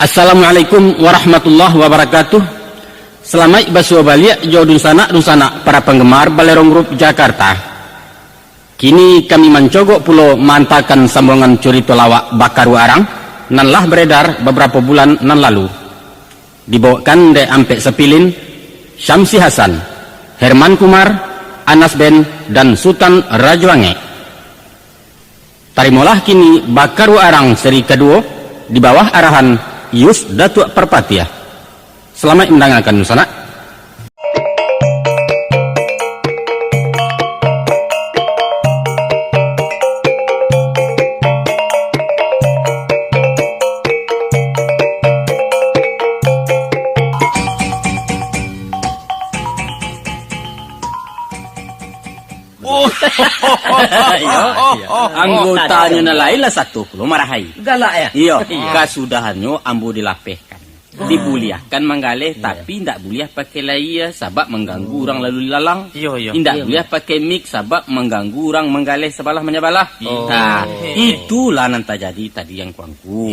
Assalamualaikum warahmatullahi wabarakatuh. Selamat basuh balik jodun sana para penggemar Balerong Group Jakarta. Kini kami mencogok pulau mantakan sambungan cerita lawak Bakaru Arang nan lah beredar beberapa bulan nan lalu. Dibawakan de Ampek Sepilin, Syamsi Hasan, Herman Kumar, Anas Ben dan Sultan Rajuange. Tarimalah kini Bakaru Arang seri kedua di bawah arahan Yus Datuk Perpatiah. Selamat mendengarkan Nusana. Anggotanya na lain lah satu lo marahai. Galak ya? Iya, kasudahannya ambu dilapehkan. Dibuliahkan manggaleh tapi ndak buliah pakai layar sabab mengganggu orang lalu lalang. Ndak buliah pakai mic sabab mengganggu orang manggaleh sebalah menyabalah. Nah, itulah nanti jadi tadi yang kuangku.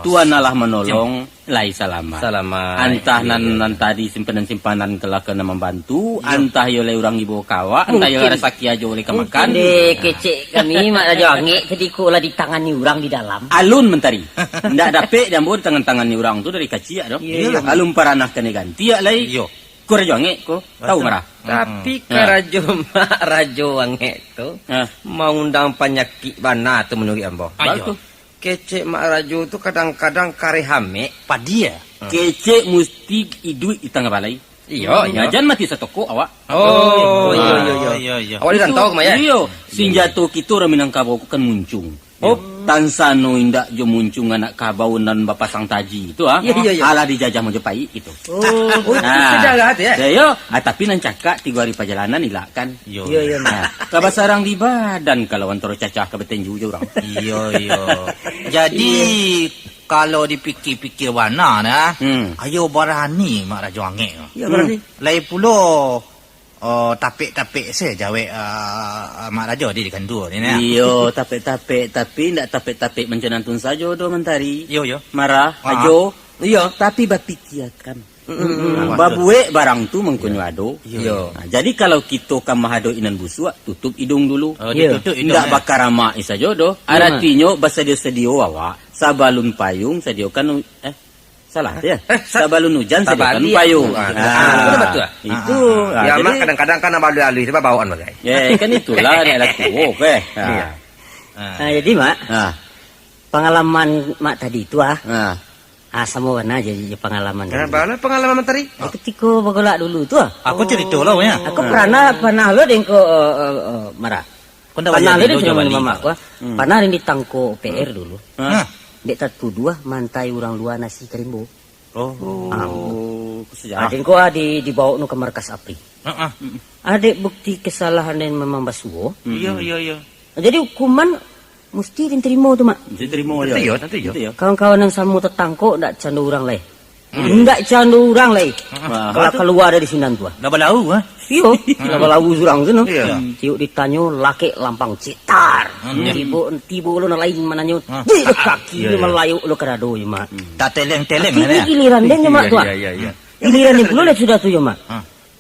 Tuan Allah menolong lai salamat. Antah nan tadi simpanan-simpanan kelak kena membantu, antah yo orang ibu kawa, antah yo rezeki aja oleh kemakan. Kecek kami mak Rajuange ketika lah ditangani orang di dalam. Alun mentari. Ndak dapet jambu di tangan-tangan orang tu dari kecil dong. Alun paranah kena ganti ya lai. Ko Rajuange ko tahu marah. Tapi Rajuange tu mau undang penyakit bana tu menurut ambo. Kecek mak Raju tu kadang-kadang karehame padia. Kecek mesti idui di tengah balai. Iya. Jangan mati setoko awak. Awak di rantau kemana? Iya. Sinjato kita orang Minangkabau kan muncung. Tansano indak jo muncung anak kabau dan bapak sang taji itu ala dijajah Majapahit itu. Sudah ya. Ya tapi nan cakak 3 hari perjalanan ilak kan. Iya. Kabasarang di badan kalau antara cacah ke betenju je orang. Iya. Jadi kalau dipikir-pikir warna nah, ayo berani mak Rajuange. Ya berani. Lai pulo tapik-tapik saya jawe mak Raja di kantor ni nah. Iyo, tapik-tapik tapi ndak tapik-tapik mencenantun saja do mentari. Yo. Marah ajo. Iya, tapi bapikirkan. Babue barang tu mengkunyo ado. Nah, jadi kalau kita kamahado inan busuk tutup hidung dulu. Ndak bakar ama isajo do. Artinya basedio awak sabalun payung sediokan salah ya. Sabalun hujan sediokan payung. Betul. Itu. Ya mak kadang-kadang kan alu-alu itu bawaan bagai. Ya kan itulah adalah oke. Jadi mak pengalaman mak tadi itu semua warna jadi pengalaman. Kenapa pengalaman tadi? Ketika bergolak dulu tu Aku cerita lah ya. Aku pernah lo dengko marah. Pernah lo dengko mama aku. Pernah di tangko PR dulu. Dek tatu dua mantai orang luar nasi kerimbo. Dengko dibawa nu ke markas APRI. Ada bukti kesalahan dan memang basuh. Iya. Jadi hukuman mesti diterima tu mak. Diterima ya. Nanti ya. Kawan-kawan yang sama tetangko ndak candu orang lain. Ndak candu orang lain. Kalau keluar dari sinan tua. Dah balau Iyo, lagu surang tu no. Ciuk ditanyo laki lampang citar. Tibo lo na lain mananyo. Di kaki melayu lo kerado ya mak. Tak teleng-teleng Tapi giliran dia mak tua. Iya. Giliran ni pula sudah tu ya mak.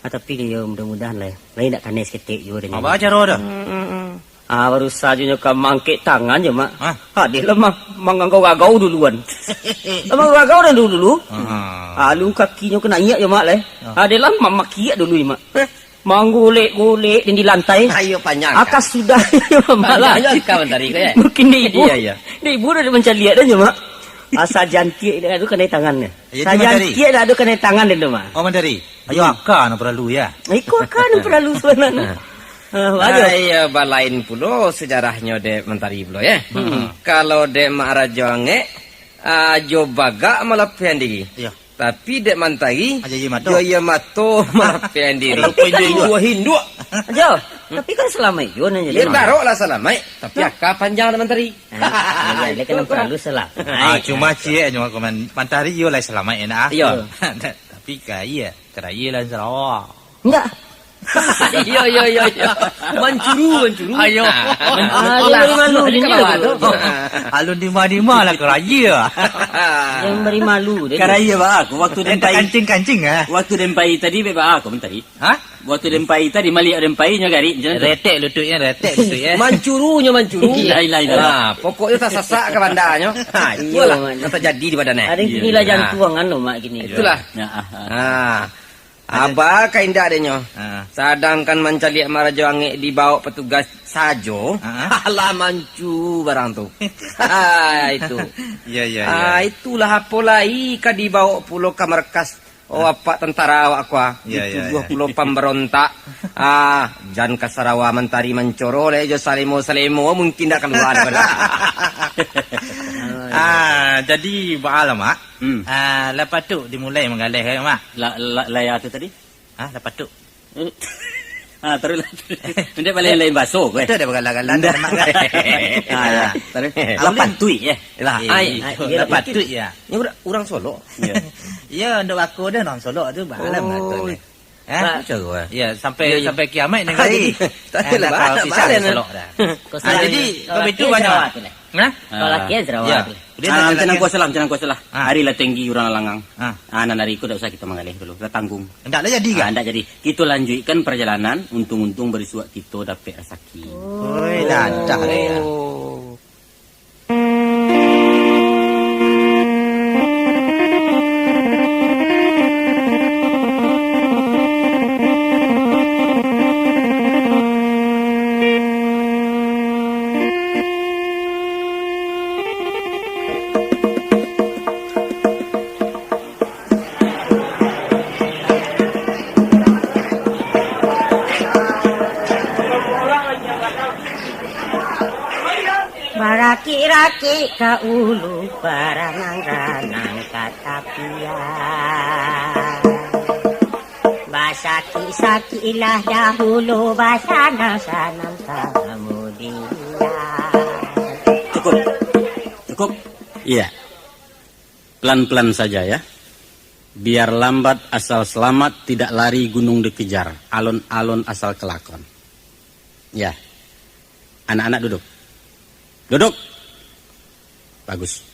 Tapi dia mudah-mudahan lah. Lain nak kanes ketik juga dengan. Apa cara dah? Baru saja nyoka mangkik tangan je mak. Dia lemah mangangkau-gagau duluan. Mangangkau dah dulu. Lu kakinya kena iyak je mak leh. Dia lemah makiak dulu mak. Manggolek-golek di lantai. Ayo panjang. Akas sudah malah. Kawan tadi kaya. Mungkin dia ibu. Dia ibu dah mencari lihat dah mak. Asal jantik dia ada kena tangannya. Jantik dah ada kena tangan dia mak. Oh mandari. Ayo akan perlu ya. Ikut akan perlu sebenarnya. Iya balain pulo sejarahnya de mentari pulo ya. Kalau de mak Rajuange ajo baga malapian diri. Tapi dek mantari yo mato malapian diri. Dua Hindu. Ajo. Tapi kan selama itu nanya. Ya taruh lah selama. Tapi akak panjang de mantari. Dia kan terlalu selama. Cuma cie cuma komen mantari yo lah selama enak. Iya. Tapi kaya keraya lah Sarawak. Enggak. Iya. Mancuru. Ayo. Dia beri malu dia tu. Alun di mana lah keraya. Yang beri malu dia. Karaya ba aku waktu Dia dempai. kancing ah. Waktu dempai tadi ba aku mentari. Ha? Waktu dempai tadi maliak dempainya gari. Retek lututnya. Mancuru. Lain. Pokoknya tak sasak ke bandanya. Itulah yang terjadi di badannya. Ada yang inilah jantung anu mak gini. Itulah. Abah kain dah adanya. Sedangkan mencari Marajo Angek dibawa petugas sajo. Alah mancu barang tu. Itu. Ya. Itulah apa lagi ka dibawa pulau ke markas. Apa tentara awak kuah. Itu 20 pemberontak. Jan Kasarawa mentari mencoro le jo salimo mungkin dah keluar pada. Jadi baala mak. Lepas tu dimulai menggalih kan mak. Laya tu tadi. Lepas tu. Terus. Nanti balik lain basuh kowe. Itu dia bergalah-galah mak. Terus. Lepas tu ya. Lah, Lepas tu ya. Ni orang Solo. Ya, untuk aku dah non Solo tu baala mak tu. Cara. Ya, sampai kiamat dengan hari. Tak adalah kau sisa balik Solo dah. Jadi kau itu banyak. Kalau laki Sarawak. Jangan kuasa lah. Hari lah tinggi orang langang. Nanari ku tak usah kita mengalih dulu. Kita tanggung. Hendaklah jadi kan? Hendak jadi. Kita lanjutkan perjalanan. Untung-untung berisuak kita dapat rezeki. Oi, lancar ya. Baraki-raki ka ulu baranang-ranang katapia. Basaki-sakilah dahulu basanang-sanang kemudian. Cukup. Iya. Pelan-pelan saja ya. Biar lambat asal selamat, tidak lari gunung dikejar. Alon-alon asal kelakon. Ya. Anak-anak duduk. Duduk. Bagus.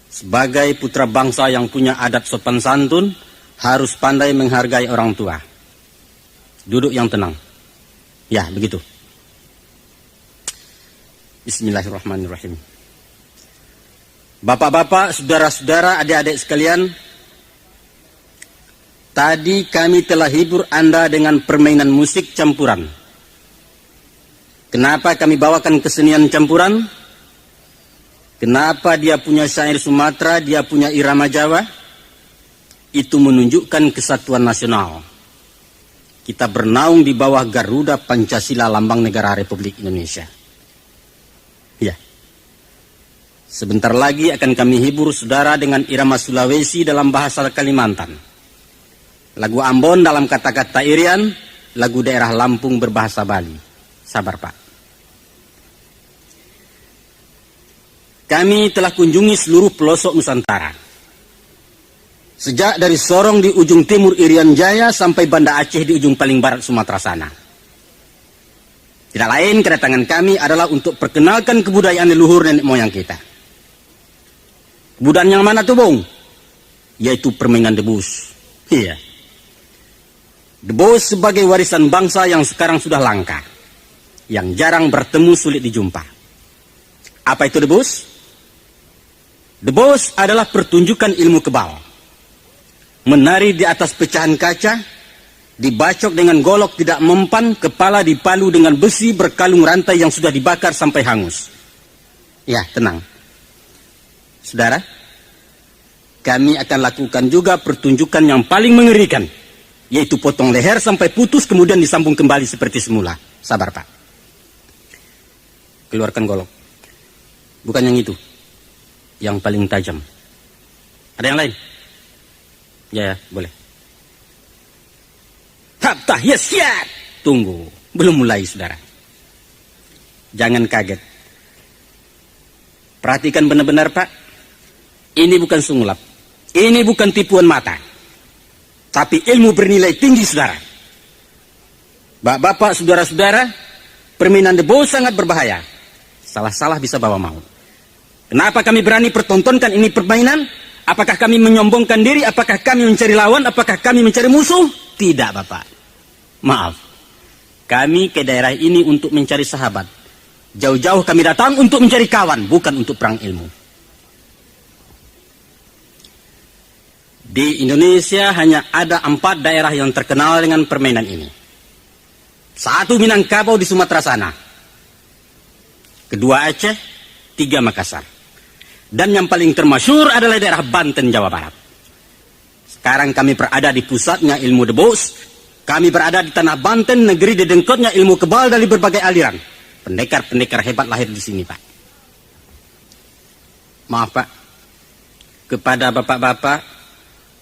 Sebagai putra bangsa yang punya adat sopan santun, harus pandai menghargai orang tua. Duduk yang tenang. Ya, begitu. Bismillahirrahmanirrahim. Bapak-bapak, saudara-saudara, adik-adik sekalian, tadi kami telah hibur Anda dengan permainan musik campuran. Kenapa kami bawakan kesenian campuran? Kenapa dia punya syair Sumatera, dia punya irama Jawa? Itu menunjukkan kesatuan nasional. Kita bernaung di bawah Garuda Pancasila, lambang negara Republik Indonesia. Ya. Sebentar lagi akan kami hibur saudara dengan irama Sulawesi dalam bahasa Kalimantan. Lagu Ambon dalam kata-kata Irian, lagu daerah Lampung berbahasa Bali. Sabar Pak. Kami telah kunjungi seluruh pelosok Nusantara. Sejak dari Sorong di ujung timur Irian Jaya sampai Banda Aceh di ujung paling barat Sumatera sana. Tidak lain kedatangan kami adalah untuk perkenalkan kebudayaan leluhur nenek moyang kita. Kebudayaan yang mana tuh, Bung? Yaitu permainan debus. Iya. Debus sebagai warisan bangsa yang sekarang sudah langka. Yang jarang bertemu, sulit dijumpa. Apa itu debus? Debus adalah pertunjukan ilmu kebal. Menari di atas pecahan kaca, dibacok dengan golok tidak mempan, kepala dipalu dengan besi berkalung rantai yang sudah dibakar sampai hangus. Ya, tenang. Saudara, kami akan lakukan juga pertunjukan yang paling mengerikan, yaitu potong leher sampai putus kemudian disambung kembali seperti semula. Sabar, Pak. Keluarkan golok. Bukan yang itu. Yang paling tajam. Ada yang lain? Ya, boleh. Habtah, yes, siap. Tunggu, belum mulai, saudara. Jangan kaget. Perhatikan benar-benar, Pak. Ini bukan sunggup. Ini bukan tipuan mata. Tapi ilmu bernilai tinggi, saudara. Bapak-bapak, saudara-saudara, permainan debus sangat berbahaya. Salah-salah bisa bawa maut. Kenapa kami berani pertontonkan ini permainan? Apakah kami menyombongkan diri? Apakah kami mencari lawan? Apakah kami mencari musuh? Tidak, Bapak. Maaf. Kami ke daerah ini untuk mencari sahabat. Jauh-jauh kami datang untuk mencari kawan, bukan untuk perang ilmu. Di Indonesia hanya ada 4 daerah yang terkenal dengan permainan ini. 1 Minangkabau di Sumatera sana. 2 Aceh, 3 Makassar. Dan yang paling termasyhur adalah daerah Banten, Jawa Barat. Sekarang kami berada di pusatnya ilmu debus. Kami berada di tanah Banten, negeri didengkotnya ilmu kebal dari berbagai aliran. Pendekar-pendekar hebat lahir di sini, Pak. Maaf, Pak. Kepada bapak-bapak,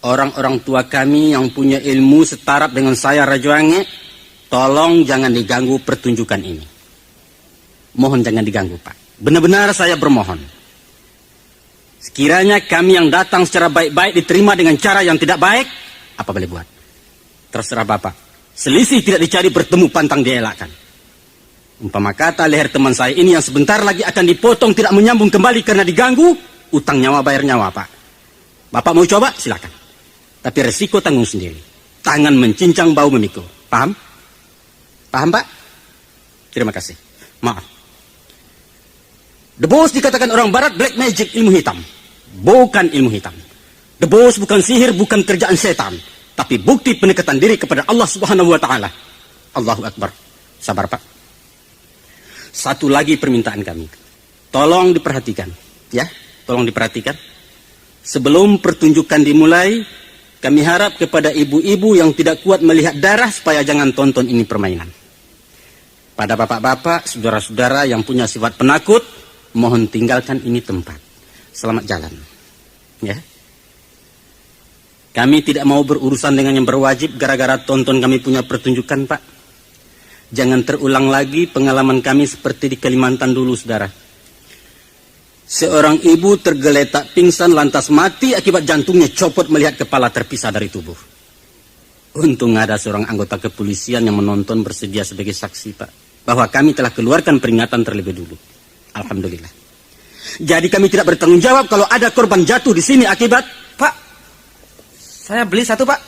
orang-orang tua kami yang punya ilmu setaraf dengan saya, Rajo Ange, tolong jangan diganggu pertunjukan ini. Mohon jangan diganggu, Pak. Benar-benar saya bermohon. Sekiranya kami yang datang secara baik-baik diterima dengan cara yang tidak baik, apa boleh buat? Terserah Bapak. Selisih tidak dicari, bertemu pantang dielakkan. Umpama kata leher teman saya ini yang sebentar lagi akan dipotong tidak menyambung kembali karena diganggu, utang nyawa bayar nyawa, Pak. Bapak mau coba? Silakan. Tapi resiko tanggung sendiri. Tangan mencincang, bau memikul. Paham? Paham, Pak? Terima kasih. Maaf. Debus dikatakan orang barat black magic, ilmu hitam. Bukan ilmu hitam. Debus bukan sihir, bukan kerjaan setan. Tapi bukti pendekatan diri kepada Allah Subhanahu wa Ta'ala. Allahu Akbar. Sabar, Pak. Satu lagi permintaan kami. Tolong diperhatikan. Ya, tolong diperhatikan. Sebelum pertunjukan dimulai, kami harap kepada ibu-ibu yang tidak kuat melihat darah supaya jangan tonton ini permainan. Pada bapak-bapak, saudara-saudara yang punya sifat penakut, mohon tinggalkan ini tempat. Selamat jalan. Ya. Kami tidak mau berurusan dengan yang berwajib gara-gara tonton kami punya pertunjukan, Pak. Jangan terulang lagi pengalaman kami seperti di Kalimantan dulu, saudara. Seorang ibu tergeletak pingsan lantas mati akibat jantungnya copot melihat kepala terpisah dari tubuh. Untung ada seorang anggota kepolisian yang menonton bersedia sebagai saksi, Pak. Bahwa kami telah keluarkan peringatan terlebih dulu. Alhamdulillah. Jadi kami tidak bertanggung jawab kalau ada korban jatuh di sini akibat... Pak, saya beli 1, Pak.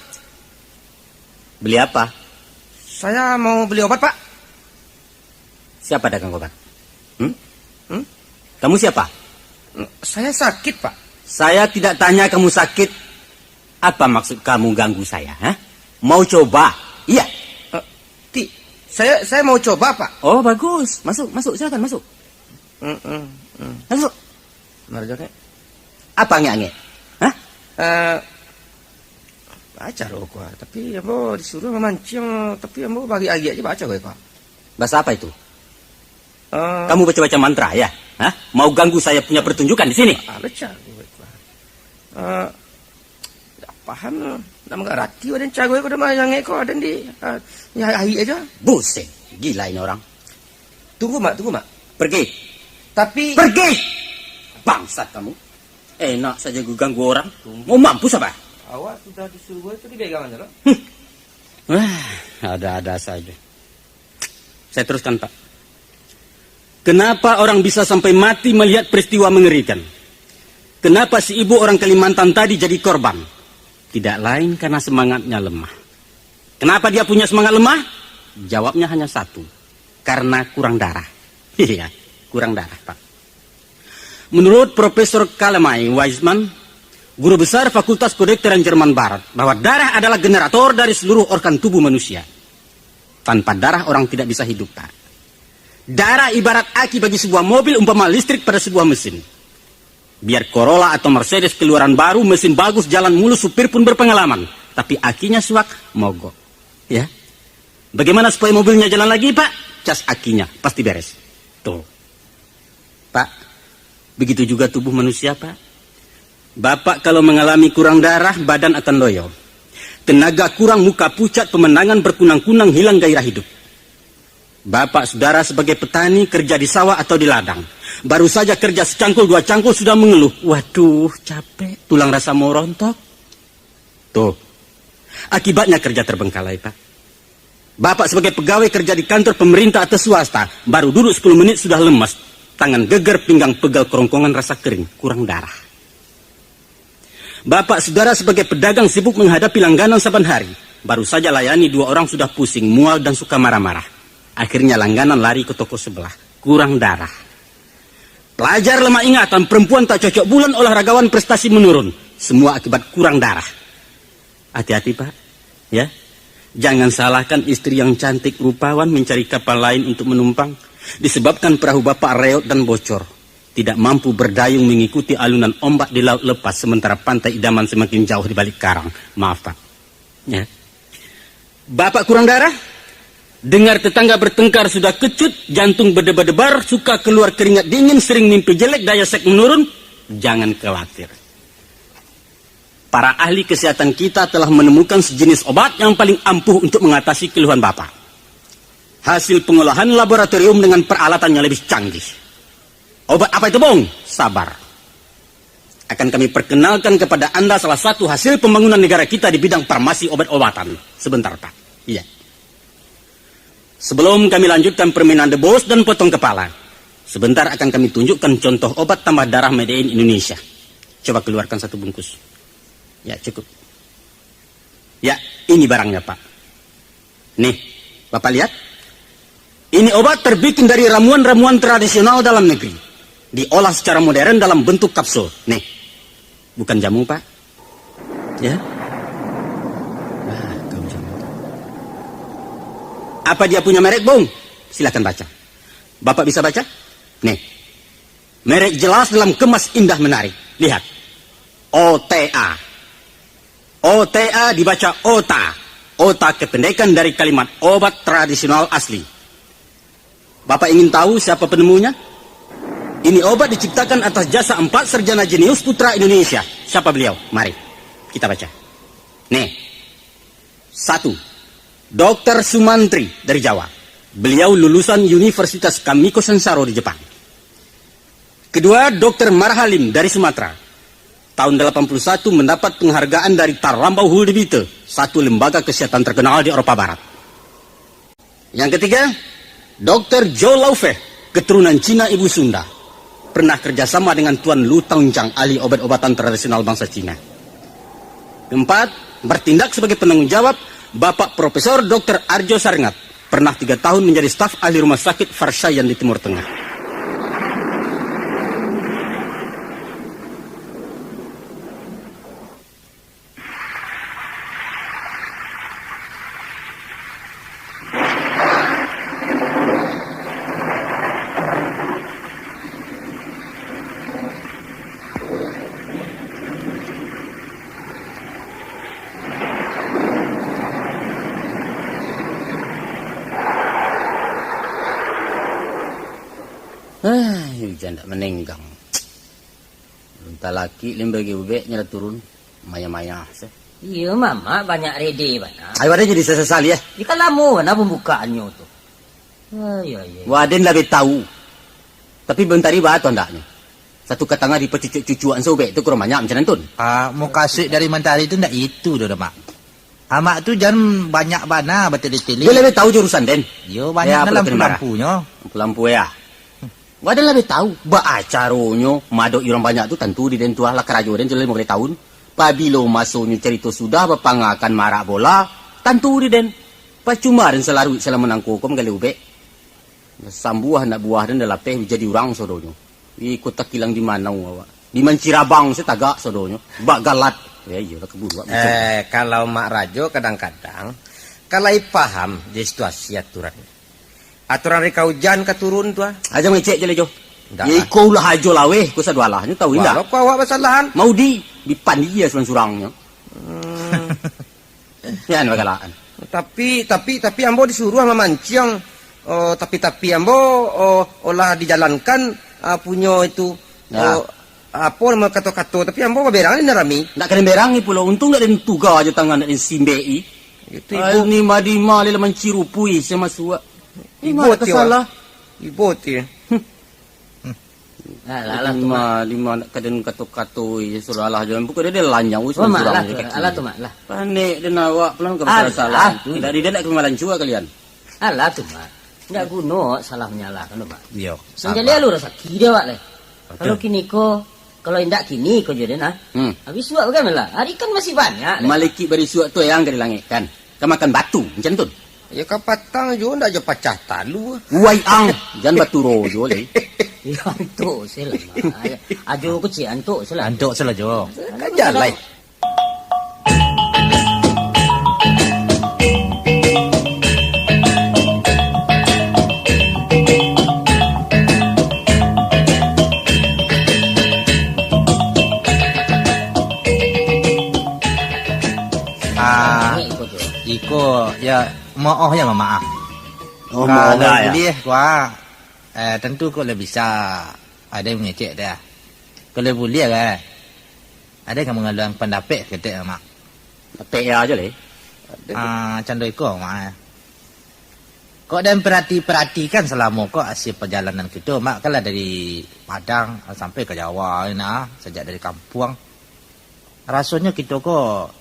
Beli apa? Saya mau beli obat, Pak. Siapa dagang obat? Kamu siapa? Saya sakit, Pak. Saya tidak tanya kamu sakit. Apa maksud kamu ganggu saya? Hah? Mau coba? Iya. Saya mau coba, Pak. Oh, bagus. Masuk, silakan masuk. Masuk. Marjoke. Apa nge-nge? Hah? Baca loh gua, tapi ambo disuruh memancing, tapi ambo bagi agi aja baca gue, Pak. Bahasa apa itu? Kamu baca-baca mantra ya? Hah? Mau ganggu saya punya pertunjukan di sini? Baca gue, Pak. Tidak paham. Nama gak ratio dan cagoy ko mah yang eko ada di ahi aja. Buset, gila ini orang. Tunggu, Mak. Pergi. Tapi pergi. Bangsat kamu. Enak saja gue ganggu orang. Mau mampus apa? Awak sudah disuruh itu dipegang aja loh. Wah, ada-ada saja. Saya teruskan, Pak. Kenapa orang bisa sampai mati melihat peristiwa mengerikan? Kenapa si ibu orang Kalimantan tadi jadi korban? Tidak lain karena semangatnya lemah. Kenapa dia punya semangat lemah? Jawabnya hanya satu. Karena kurang darah. Iya, kurang darah, Pak. Menurut Profesor Kalemai Weizmann, guru besar Fakultas Kedokteran Jerman Barat, bahwa darah adalah generator dari seluruh organ tubuh manusia. Tanpa darah orang tidak bisa hidup, Pak. Darah ibarat aki bagi sebuah mobil, umpama listrik pada sebuah mesin. Biar Corolla atau Mercedes keluaran baru, mesin bagus, jalan mulus, supir pun berpengalaman. Tapi akinya suak, mogok. Ya. Bagaimana supaya mobilnya jalan lagi, Pak? Cas akinya, pasti beres. Tuh. Pak, begitu juga tubuh manusia, Pak. Bapak kalau mengalami kurang darah, badan akan loyo. Tenaga kurang, muka pucat, pemandangan berkunang-kunang, hilang gairah hidup. Bapak saudara sebagai petani kerja di sawah atau di ladang. Baru saja kerja secangkul 2 cangkul sudah mengeluh. Waduh, capek, tulang rasa mau rontok. Tuh, akibatnya kerja terbengkalai, Pak. Bapak sebagai pegawai kerja di kantor pemerintah atau swasta, baru duduk 10 menit sudah lemas. Tangan geger, pinggang pegal, kerongkongan rasa kering, kurang darah. Bapak saudara sebagai pedagang sibuk menghadapi langganan saban hari. Baru saja layani 2 orang sudah pusing, mual dan suka marah-marah. Akhirnya langganan lari ke toko sebelah, kurang darah. Pelajar lemah ingatan, perempuan tak cocok bulan, olahragawan prestasi menurun. Semua akibat kurang darah. Hati-hati Pak, ya. Jangan salahkan istri yang cantik rupawan mencari kapal lain untuk menumpang. Disebabkan perahu Bapak reot dan bocor. Tidak mampu berdayung mengikuti alunan ombak di laut lepas, sementara pantai idaman semakin jauh di balik karang. Maaf Pak. Ya. Bapak kurang darah? Dengar tetangga bertengkar sudah kecut, jantung berdebar-debar, suka keluar keringat dingin, sering mimpi jelek, daya seks menurun? Jangan khawatir. Para ahli kesehatan kita telah menemukan sejenis obat yang paling ampuh untuk mengatasi keluhan Bapak. Hasil pengolahan laboratorium dengan peralatan yang lebih canggih. Obat apa itu, Bung? Sabar. Akan kami perkenalkan kepada Anda salah satu hasil pembangunan negara kita di bidang farmasi obat-obatan. Sebentar, Pak. Iya. Sebelum kami lanjutkan permainan The Boss dan potong kepala, sebentar akan kami tunjukkan contoh obat tambah darah made in Indonesia. Coba keluarkan satu bungkus. Ya, cukup. Ya, ini barangnya, Pak. Nih, Bapak lihat. Ini obat terbikin dari ramuan-ramuan tradisional dalam negeri. Diolah secara modern dalam bentuk kapsul. Nih, bukan jamu, Pak. Ya. Nah, kamu jamu. Apa dia punya merek, Bung? Silakan baca. Bapak bisa baca? Nih. Merek jelas dalam kemas indah menarik. Lihat. OTA. OTA dibaca OTA. OTA kependekan dari kalimat obat tradisional asli. Bapak ingin tahu siapa penemunya? Ini obat diciptakan atas jasa 4 sarjana jenius putra Indonesia. Siapa beliau? Mari kita baca. Nih. 1. Dr. Sumantri dari Jawa. Beliau lulusan Universitas Kamiko Sensaro di Jepang. Kedua, Dr. Marhalim dari Sumatera. Tahun 81 mendapat penghargaan dari Tarambau Huldebiete, satu lembaga kesehatan terkenal di Eropa Barat. Yang ketiga, Dr. Zhou Laofei, keturunan Cina Ibu Sunda. Pernah kerjasama dengan Tuan Lu Tongjiang, ahli obat-obatan tradisional bangsa Cina. Keempat, bertindak sebagai penanggung jawab Bapak Profesor Dr. Arjo Sarengat. Pernah 3 tahun menjadi staf ahli rumah sakit Varsayan di Timur Tengah. Hujan tak menenggang. Bentar lagi limbagi ubek nyala turun. Maya-maya. Iya, Mama banyak rede bana. Ayo ada jadi sesali ya. Jika lama mana pembukaannya tu. Iya. Waden lebih tahu. Tapi bentar iba atau ndaknya. Satu katanga di pecucuan sobek itu kurang banyak macam nantun. Mau kasih dari mentari itu ndak itu dah, Mak. Mak tu jangan banyak bana betul-betul. Dia lebih tahu jurusan Den. Yo banyak dalam lampunya. Lampu ya. Wadah lebih tahu. Ba acaronyo madok orang banyak tu tentu di den tua lah kerajo den jelek mulai tahun. Pabilo masuknya cerita sudah bapangakan marak bola tentu di den. Pacuma den selalu selama menangkukom kali ube. Sambuah nak buah den dalapeh jadi orang sodonyo. Ikut tak kilang di mana awak. Di Mancirabang saya tagak sodonyo. Bak galat. Ya iya lah keburu. Kalau Mak Rajo kadang-kadang kalau paham di situasi aturan. Aturan reka hujan ke turun tu. Aja ngecek je lejo. Ya ikau lah ajo lah weh. Kau sadua lah. Ni tahu indah. Kalau kau awak pasalahan. Mau di pandi dia surang-surangnya. Ya bagalaan. Tapi ambo disuruh sama mancing. Tapi ambo olah dijalankan punya itu. Apa nama kata-kata. Tapi ambo berang ni narami. Tak kena berang ni pula. Untung tak ada tuga aja tangan nak simbei. Itu ibu ni madima lele mancirupui sama suak. Ibu salah. Ibu tu. Alah tu mak. Lima kadang kato-kato suruh Allah jangan buka dia lanyang Oh mak alah tu mak lah. Panik dia nawak pelan ke salah. Dari dia nak ke malan cua kalian. Alah tu mak. Ndak guna salah menyalahkan lu mak. Yo. Menjadi lu rasa kira wak le. Kalau kini kalau indak kini ko jadi nah. Habis suak bagaimana? Hari kan masih banyak. Maliki beri suak tu yang ke langit kan. Kau makan batu macam tu. Ya kau patang jo ndak jo pacah talu. Wai ang jangan batu rojo le. Ya antuk sila mak. Ajo kecil antuk sila. Antuk salah jo. Kan jalan. Iko ya maaf ya maaf. Oh, Kalau maaf ya. boleh gua tentu kau lebih bisa ada yang mengecek dah. Kalau boleh kan. Ada yang mengaluan pendapat kata mak. Tapi ya aja le. Cando iko mak. Kau dan perhatikan selama kau hasil perjalanan kita mak kalau dari Padang sampai ke Jawa nah sejak dari kampung. Rasanya kita kok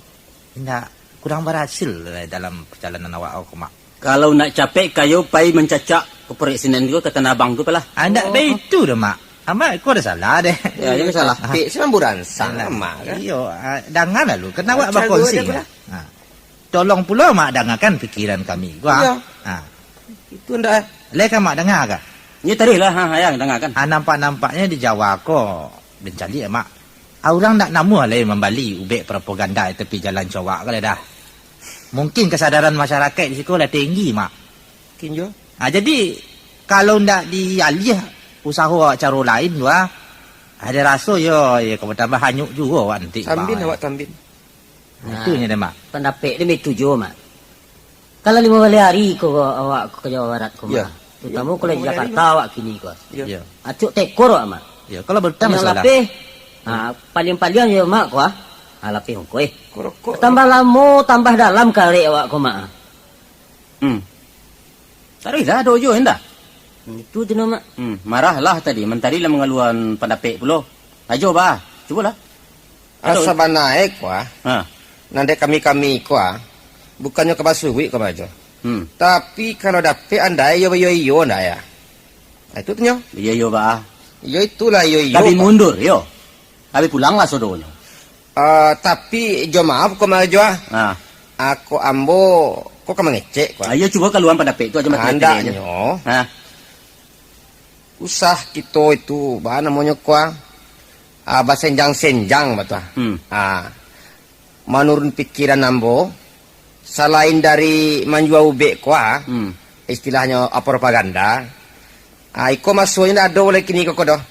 tidak kurang berhasil dalam perjalanan awak aku mak. Kalau nak capek kayu pai mencacak ke pereksinan tu ke tanah abang tu pelah. Anda begitu dah mak. Mak kau ada salah deh. Ya jangan salah. Pek semburan sama kan. Iyo, jangan lalu kena awak berkongsi. Tolong pula mak dengarkan pikiran kami. Gua. Itu ndak. Leka mak dengar ke? Ni tadi lah yang dengarkan. Nampak-nampaknya di Jawa ko bencali mak. Orang nak nama lah membali ubek propaganda tepi jalan cowak kali dah. Mungkin kesadaran masyarakat di situ lah tinggi mak. Mungkin jo. Jadi kalau ndak dialih usaha cara lain wah ada rasa ya kau tambah hanyut juga nanti. Tambin awak tambin. Itu nya dah mak. Pendapat dia tujuh mak. Kalau 5 hari ko awak ke Jawa Barat ko mak. Terutama kalau di Jakarta awak kini ko. Ya. Acuk tekor awak mak. Ya kalau bertambah Yang salah. lapih paling-paling ya mak ko lapih ko tambah lama tambah dalam kali awak ko mak. Tadi dah dojo hendak. Itu tu mak. Marahlah tadi mentari lah mengaluan pendapat pula. Ajo bah. Cubalah. Asa banaik kuah. Nanti kami kuah. Bukannya kebasuwi ke bajo. Tapi kalau dapet anda yo ndak ya. Itu tu nyo. Yo bah. Yo itulah yo. Tapi mundur yo. Habis pulanglah sodonya. Tapi jo maaf ko majo. Aku ambo kok kamu ngecek ko. Ayo coba keluar pendapat itu aja anda nyo. Usah kita itu bahan namanya ko. Basenjang-senjang betul. Menurun pikiran ambo selain dari manjua ubek ko istilahnya propaganda. Iko masuknya ada oleh kini kok doh.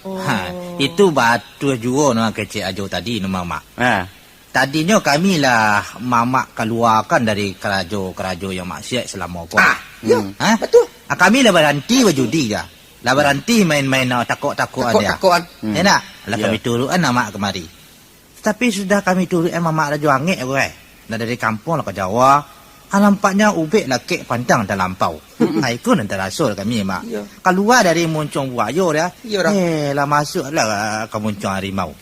Itu batu juga nama kecil ajo tadi nama mak. Tadinya kami lah mamak keluarkan dari kerajo yang maksiat selama kau. Betul. Kami lah berhenti berjudi dah. Lah berhenti main-main takut-takutan dia. Takut-takutan. Ya nak? Lah kami turutan mak kemari. Tapi sudah kami turutan mamak rajo angin gue. Dari kampung lah ke Jawa. Nampaknya ubek lah kek pandang dah lampau. Itu nanti rasul kami mak. Keluar dari muncung buaya dia. Lah masuk lah ke muncung harimau.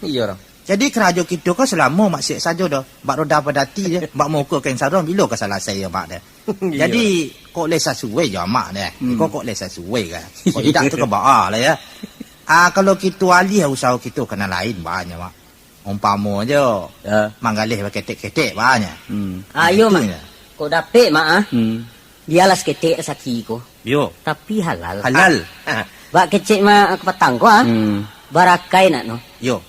Jadi kerajo kita kan selama maksiat saja dah. Mak roda pedati dia. Mak muka kain sarung bila ke salah saya mak dia. Jadi kok lesa suwe je mak dia. Kok lesa suwe kan. Kok tidak tu ke ba'a lah ya. Kalau kita alih usaha kita kena lain banyak mak. Umpama je. Manggalih pakai ketek-ketek banyak. Ayo mak. Kok dapet mak biarlah seketik saki ko. Yo. Tapi halal. Halal. Bak kecik mak petang ko barakai nak no. Yo.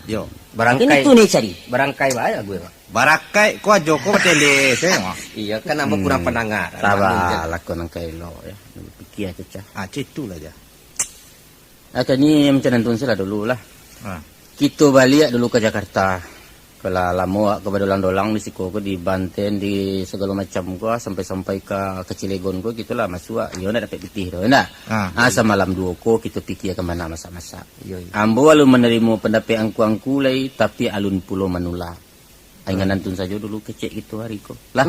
Yo. Barangkai. Ini tu ni cari. Barangkai bahaya gue mak. Barakai ko Joko tele saya. Iya kan nama kurang pendengar. Sabar lakon nang kailo ya. Pikir aja. Itu lah je. Akan ni macam nantun sila dulu lah. Kita balik dulu ke Jakarta. Kalau lama ke Badolang-dolang di siku ko di Banten di segala macam ko sampai ke Cilegon ko gitulah masuk yo nak dapat pitih tu nak. Malam 2 ko kita fikir ke mana masa-masa. Ambo alun menerima pendapat angku-angku lai tapi alun pulo manula. Aingan nantun saja dulu kecek gitu hari ko. Lah.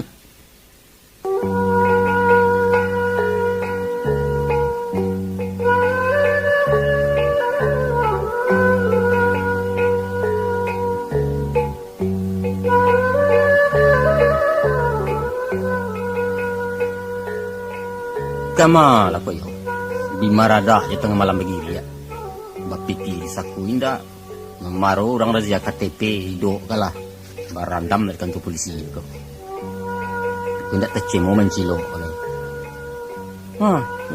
Kama lah kok yo. Lebih marah dah je tengah malam begini ya. Bapiti saku indah. Memaruh orang razia KTP hidup kalah. Barandam dari kantor polisi kok. Tidak tercemo mencilok oleh.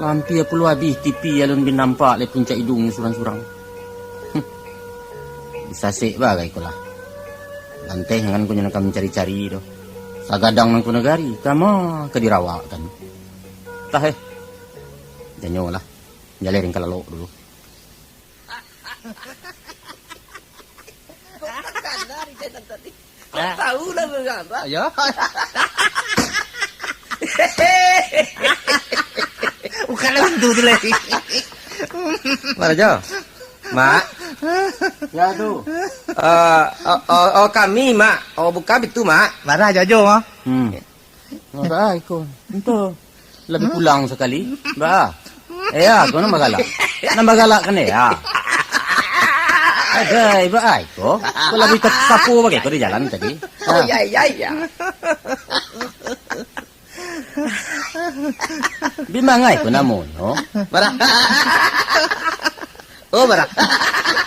Lampi ya perlu habis TV alun bin nampak le puncak hidung surang-surang. Bisa sik bagai kolah. Lantai jangan ku nyenang mencari-cari doh. Sagadang nang ku negari, kama ke dirawak kan. Tah janyo lah. Jalerin kalalok dulu. Tahu lah berapa. Ya. Bukan pintu tu lagi. Marajo. Mak. Ya tu. Kami mak. Buka itu mak. Marah Jojo ah. Ba iko. Ento. Lebih pulang sekali. Ba. Ya, kau nama galak. Nama galak kan ya. Ada ibu iko. Kau lebih sapu bagai kau di jalan tadi. Oh ya. Bimangai kau namun, no? Marah. Oh marah.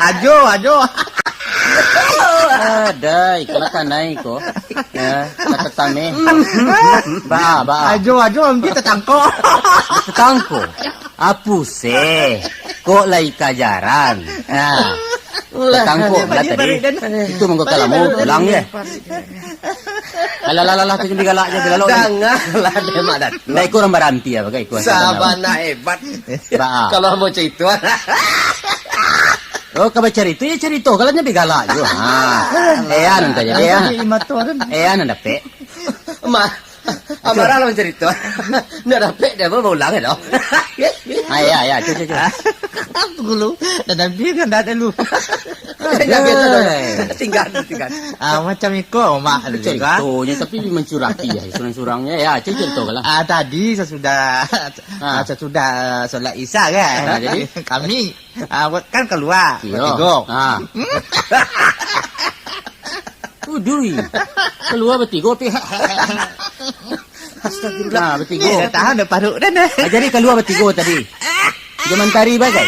Ajo. Ada ikolah kanai ko. Ya, katatame. Ba. Ajo ambil tetangko. Tetangko. Apuse. Kok lai kajaran. Tetangko lah tadi. Itu monggo kalamu pulang ya. Alah tu jadi galaknya belalok. Janganlah dia mak dat. Dai ko orang baranti ya bagai ko. Sabana hebat. Ba. Kalau mau cerita. Oh, kau cerita ya cerita. Kalau nyabi galak jo. Anan tanya dia. Anan dapat. Mak. Amarah lah cerita. Nak dapat dia mau ulang dah. Ya, cuci. Tunggu dan nabi kan dah ada lu. Tinggal. Macam iko mak juga. Ceritanya tapi mencurati ya surang-surangnya ya cerita kalau. Tadi sesudah solat Isya kan. Jadi kami kan keluar bertiga. Udui. Keluar bertiga pihak. Astagfirullah. Bertiga. Tahan dah paruk dah. Jadi keluar bertiga tadi. Dia mentari bagai.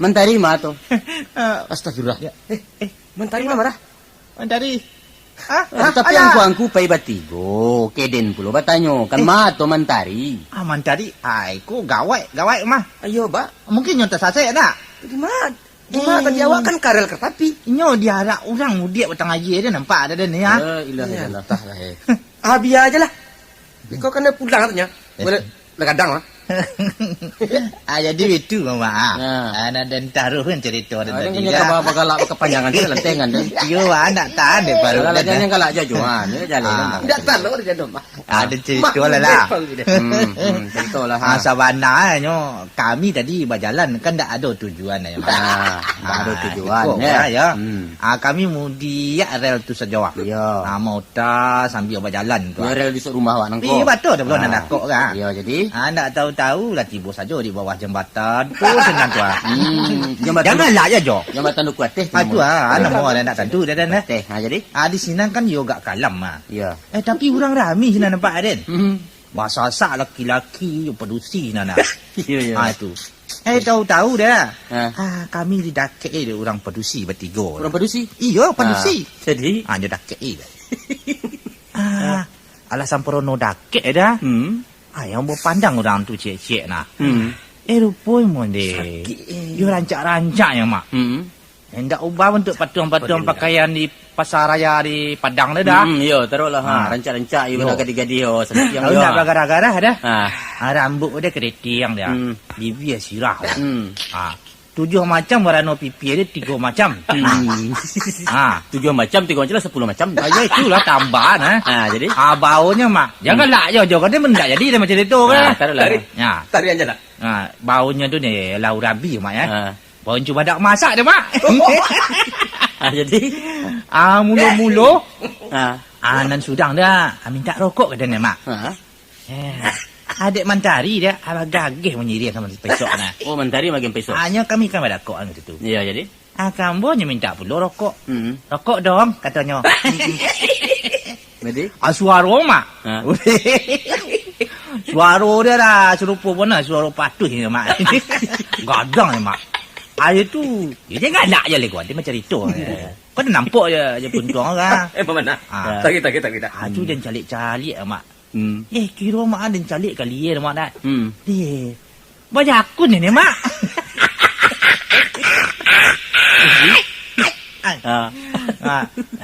Mentari mah tu. Astagfirullah. Mentari marah. Mentari. Tapi angku pai bertiga. Keden pula bertanya. Kan mah tu mentari. Mentari. Aku gawai mah. Ayo, Pak. Mungkin nyontek saya nak. Gimana tadi awak kan karel kertapi. Inyo diharap orang mudik petang aje dia nampak ada ni ya. Ilah. Tah lah. Biar aja lah. Kau kena pulang katanya. Boleh kadang lah. Jadi itu mama. Anak dan taruh kan cerita ada tadi. Ini kalau galak kepanjangan dia lentengan dan. Yo anak tahan deh baru. Kalau yang galak jajuan dia jalan. Tidak tahu dia dom. Ada cerita lah. Cerita lah. Sabana nyo kami tadi berjalan kan tak ada tujuan ya. Tak ada tujuan ya. Kami mau dia rel tu saja. Ya. Mau ta sambil berjalan tu. Rel di rumah awak nang ko. Betul dah belum nak kok kan. Ya jadi. Nak tahu lah tiba saja di bawah jembatan tu senang tu. Janganlah ya Jo. Jembatan Duku Ateh. Itu anak mau nak tentu dah dah. Jadi di sini kan yoga kalam Ya. Tapi orang ramai sini nampak Aden. Bahasa laki-laki yang pedusi nana. Ya. Itu. Tahu dah. Kami di dakek orang pedusi bertiga. Orang pedusi? Iya, pedusi. Jadi? Dia dakek alasan perono dakek dah. Yang berpandang orang tu cek-cek nak. Rupanya mon deh. Dia rancak-rancak yang mak. Hendak ubah untuk patung-patung pakaian di pasar raya di Padang dah. Ya, taruhlah. Rancak-rancak you nak gadi-gadi yang dia. Nak garah-garah dah. Rambut dia keriting dia. Bibir sirah. 7 macam warna pipi dia 3 macam. 7 macam 3 macam lah 10 macam. Ya itulah tambahan jadi baunya mak. Janganlah jo kan dia mendak jadi dia macam itu kan. Taruhlah. Tari aja lah. Baunya tu ni lau rabi mak ya. Bau cuma dak masak dia mak. Jadi mula-mula nan sudang dah minta rokok katanya mak. Adik mentari dia abang gagih menyirih sama besok nah. Oh mentari makin besok. Hanya kami kan pada kok gitu. Iya jadi. Kambonya minta pula rokok. Rokok dong katanya. Jadi suara mak. Suara dia dah serupa mana suara patuh ni mak. Gadang ni mak. Air tu dia galak je lekor dia macam cerita. Kau dah nampak je puntuang orang. Mana? Tak kita. Tu dia calik-calik mak. Kira mak ada calik kali ya mak dah. Dia banyak akun ni mak.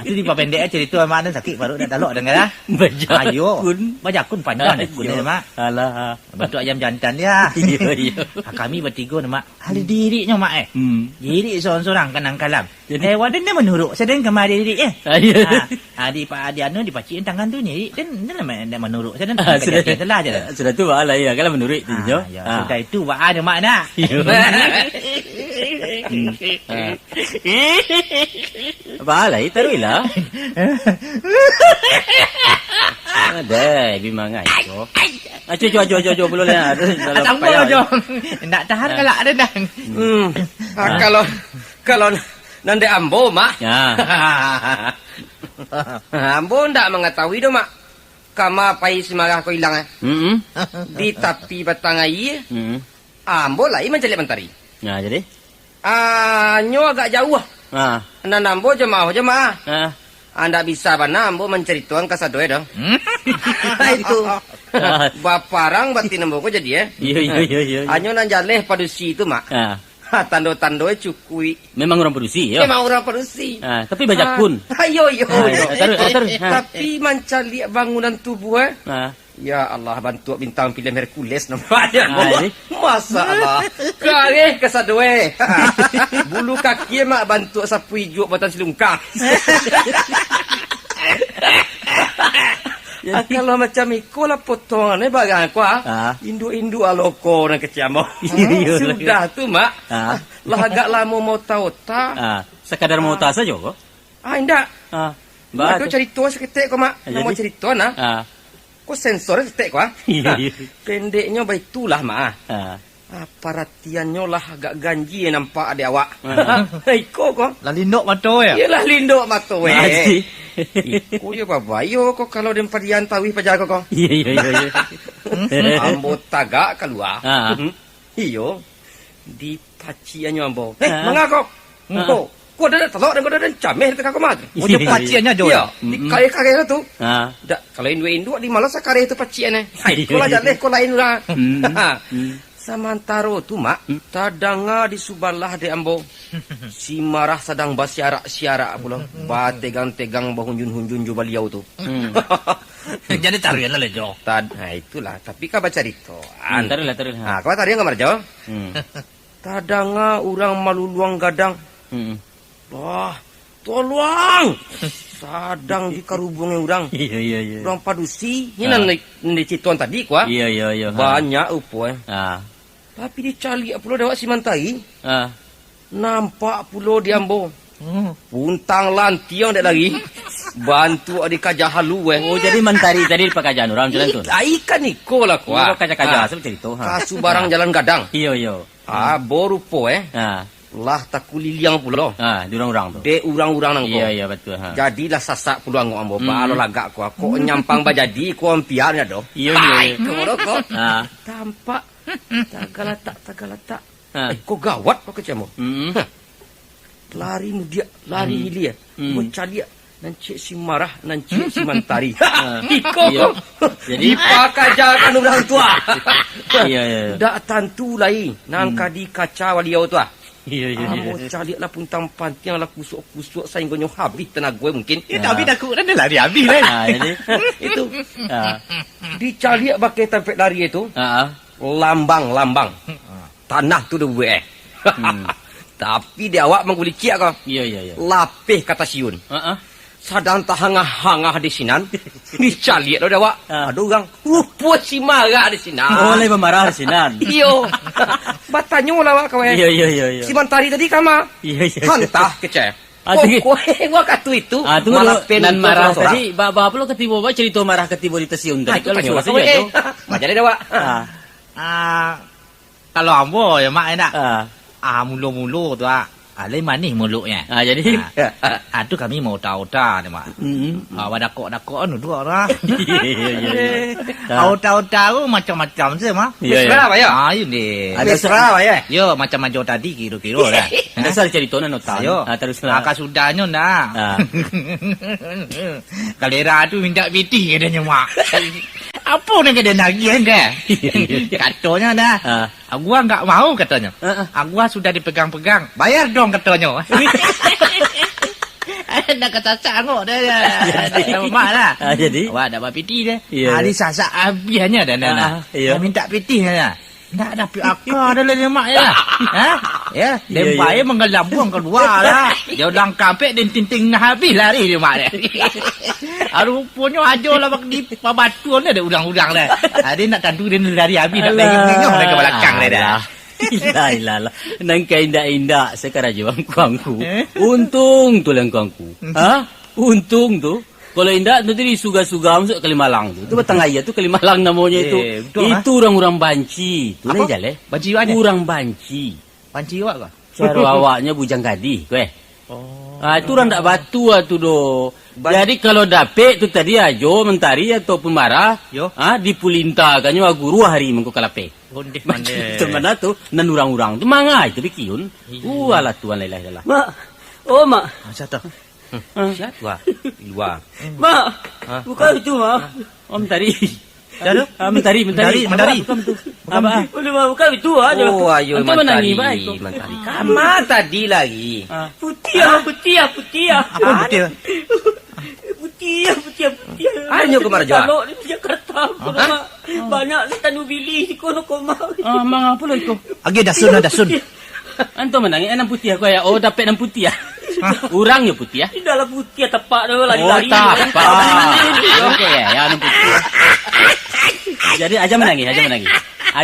Itu di pendek cerita mak dan sakit baru dah dalok dengar dah. Banyak akun panjang akun ni mak. Alah. Bentuk ayam jantan dia. Ya. Kami bertiga mak. Ada diriknya mak Diri seorang-seorang kanang kalam. Hewan dia menurut. Sedang kemari diri di Pak Adiano di paciin tangan tu ni. Dan dia menurut. Sedang telah je. Sudah tu bahalah ya kalau menurut tu jo. Sudah itu buat ada mak nak. Bahalah taruilah. Ada bimangan jo. Jo belum lah. Tambah jo. Nak tahan kalau ada dah. Kalau nande ambo mak. Ya. Ambo ndak mengetahui do mak. Kama pai semarah ko hilang di tepi batang air. Ambo lai mencari mentari. Ya jadi. Nyo agak jauh. Nan ambo jemaah. Anda bisa bana ambo menceritakan kasadoe dong. Itu. Baparang batin ambo ko jadi Iya. Anyo nan jaleh padusi itu mak. Tando-tando cukui. Memang orang produksi ya. Memang orang produksi. Tapi banyak pun. Ayo. Terus. Tapi mencari bangunan tubuh Ya Allah, bantu bintang film Hercules nampaknya. Masa Allah. Kare kesadwe. Bulu kaki mak bantu sapu hijau batan silungkang. Kalau macam iko lah potongan bagang ko Indu aloko nang keciamo. Sudah tu mak. Lah agak lama mau tahu ta. Sekadar mau tahu saja kok. Indak. Mak cerita seketik ko mak. Mau cerita nah. Kok sensor seketik ko Pendeknya baitulah mak. Perhatiannya lah agak ganji nampak adik awak. Iko ko. Lah lindok mata ya. Yalah lindok mata Iko ya babayo kok kalau dem padian tawi pajar kok. Iya. Ambo tagak keluar. Iyo. Di paciannya ambo. Mengako? Kok ada telok dan kok ada cameh dekat kau mat. Oh, dia paciannya jo. Iya, di kare-kare tu. Dak kalau induk di malas kare itu paciannya. Kau lah jaleh kau lain lah. Samantaro tu mak, tadanga di subalah de ambo. Si marah sedang basiarak-siarak pula. Tegang-tegang bahunjun-hunjun jo baliau tu. Jadi taruhan lah jo. Itulah, tapi kau baca cerita. Taruh. Kau taruhan kamar jo. Tadanga orang maluluang gadang. Wah, tolong. Sadang di karubungnya orang. Iya. Orang padusi. Ini nanti cituan tadi kuah. Iya. Banyak upo Tapi dicari pulau dawak si mantai. Nampak pulau di ambo. Puntang lantiang dek lagi. Bantu adik kajah halu Oh, jadi mentari tadi di pekajaan orang jalan tu. Ikan iko lah kuah. Kajah seperti itu. Kasu barang jalan gadang. Iya. Borupo lah takuliliang pulau. Di orang-orang tu. De urang-urang nang ko. Iya betul. Jadilah sasak pulau ngok ambo. Balo lagak ko. Kok nyampang bajadi ko ampiarnya do. Iya. Ko. Tampak tagalatak. Kok gawat kok kecemo. Lari mudia, lari hilia. Mencari nanti si marah, nanti si mantari. Iko. Jadi pakajakan orang tua. Iya. Dak tantu lain nangka di kaca waliau tua. Iya. Mau cari lah puntang pantiang lah kusuk sainggonyo habis tenaga gue mungkin. Tapi dah kurang dah lari habis lah. Jadi itu dicari pakai tempat lari itu. Lambang. Tanah tu dah Tapi dia awak mengguliki kau. Iya. Lapih kata siun. Sadang tahangah-hangah di sinan. Dicari lo dia awak. Aduh gang. Puas si marah di sinan. Boleh memarah di sinan. Iyo. Batanyo lah awak kau. Iya. Si mantari tadi kama. Iya. Hantah keceh. Wah katu itu. Malah penan marah tadi. Bapak lo ketibo cerita marah ketibo di tesiun tadi. Kalau suara saja tu. Macam ni dia awak. Kalau ambo ya mak enak. Mulu-mulu tu Lain manis mulutnya. Jadi Itu kami mau tahu-tahu ni mak. Awak dakok anu dua orang. Tahu-tahu macam-macam je mak. Mesra apa ya? Ini. Mesra apa ya? Yo macam majo tadi kira-kira dah. asal cerita nak tahu. Yo. Teruslah. Akak sudahnya dah. Kalera tu minta piti katanya mak. Apa nak kena nagihan dia? Katanya dah. Agua enggak mau katanya. Agua sudah dipegang-pegang. Bayar dong katanya. Nak kata sanggup dia. Mak lah. Jadi Awak dapat piti dia. Ya. Hari sasak habisnya dah nak. Ya. Minta piti dia. Tak ada akar dalam lemak ya. Ya, dia baik menggelambung keluar lah. Dia ulang kampek dan tinting nak habis lari dia mak dia. Rupanya aja lah di pabatuan dia ulang-ulang dah. Dia nak tandu dia lari habis nak tengok ke belakang dia dah. Ilah. Nang indah-indah sekarang je bangku. Untung tu langkangku. Untung tu. Kalau indah tu tadi suga-suga masuk Kalimalang tu. Tu batang ayat tu Kalimalang namanya itu. Itu orang-orang banci. Tu ni jale. Banci mana? Orang banci. Banci awak ke? Cara awaknya bujang gadi, kowe. Itu orang tak batu tu do. Jadi kalau dapet tu tadi ajo mentari ataupun marah, dipulintakannya guru hari mengko kalape. Gondeh mandeh. Tu mana tu nan urang-urang tu mangai tu bikiun. Alah tuan la ilaha illallah. Mak. Oh, mak. Macam tu. Siapa? Luar. Mak. Bukan itu, mak. Mentari. Dah Mentari. Apa? Boleh, mak. Bukan itu aja. Oh, ayo Antum mentari. menangi baik tu. Mentari. Kama tadi lagi. Putih. Apa betul? Putih. Ayo ke Marja. Kalau di Jakarta, mak. Banyak setan ubili di kono koma. Mang apa lo itu? Agi dasun. Antum menangi enam putih aku ya. Oh dapat enam putih ya. Urang ya putih ya. Di dalam putih tepak dah Oh lari-lari. tapak. Okey ya enam putih. Jadi aja menangi.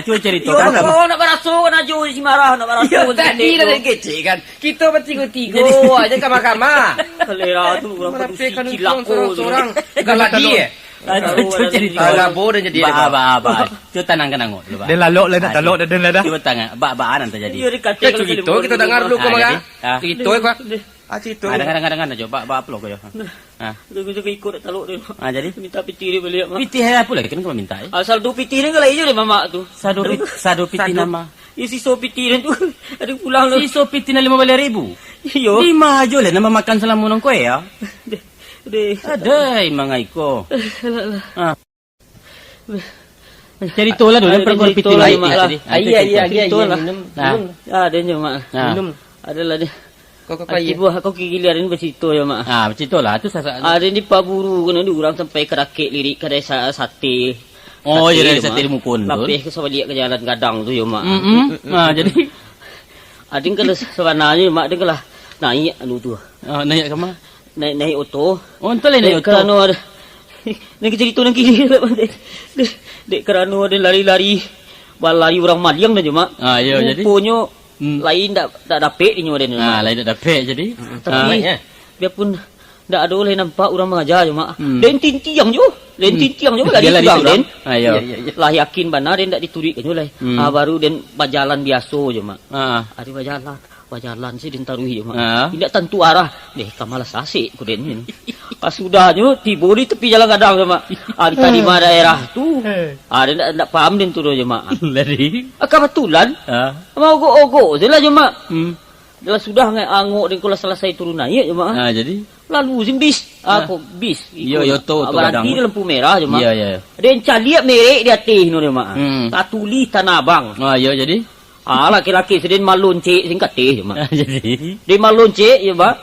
Cuba cerita Yo, kan. kau nak beraso nak jo si marah nak beraso. Yo, tadi dah kecil kan. Kita bertiga-tiga aja kama-kama. Kalera tu orang Menafikan silap seorang galak dia. Cuba cerita. Labo dan jadi Ba. Cuba tanangkan angok dulu, Ba. Dia lalok lah nak talok dah dah. Cuba tangan. Ba-baan terjadi. Yo dikata Ya cerita kita dengar dulu kau maga. Cerita kau. Cerita. Dengar jo. Ba apa lo kau yo. Dia ikut taluk dia. Jadi Minta piti dia balik mak. piti apa lagi kan kau minta. Asal tu piti ni kalau hijau dia mamak tu. Sado piti nama. Isi so piti dia tu ada pulang lu. Iso piti na 15,000. Yo. 5 aja lah nama makan selama nang kowe ya. Deh. Ada mangai ko. Jadi tola dulu perkara piti lain tadi. Iya minum. Ada je mak. Minum. Adalah dia. Kau Kau giliran bercerita ya mak. Bercerita lah tu sasa. Ada di paburu kena di orang sampai kerakit lirik kedai sate. Oh, jadi sate di mukun tu. Lapis ke sebalik ke jalan gadang tu ya mak. Jadi ada kalau sebenarnya mak dia kalau naik anu tu. naik ke mana? Naik auto. Oh, entah lah naik auto. Kerana ada nak cerita nak kiri dek kerana ada lari-lari balari orang Maliang dah je mak. Ya jadi. Rupanya lain tak dapat ni nyoden. Lain tak dapat jadi. Tapi biarpun tak ada oleh nampak orang mengajar je mak. Den tintiang je. Lari sudah den. Lah yakin benar den tak diturik kan oleh. Baru den berjalan biasa je mak. Ada berjalan si den taruhi je mak. Tidak tentu arah. Kamalas asik ku den ni. Pas sudahnya tiba di tepi jalan gadang je mak. Tadi mah daerah tu. Den tak faham den turun je mak. Lari. Kebetulan. Mau ogok je lah je mak. Dah sudah ngai angok dan kalau selesai turun naik je mak. Jadi lalu bis. Aku bis. Yo to berhenti di lampu merah je mak. Ya. Dan caliap merek di atas ni je mak. Tatuli Tanah Abang. Jadi. Laki-laki sedang malun cek singkat je mak. Jadi. Dia malun cek je mak.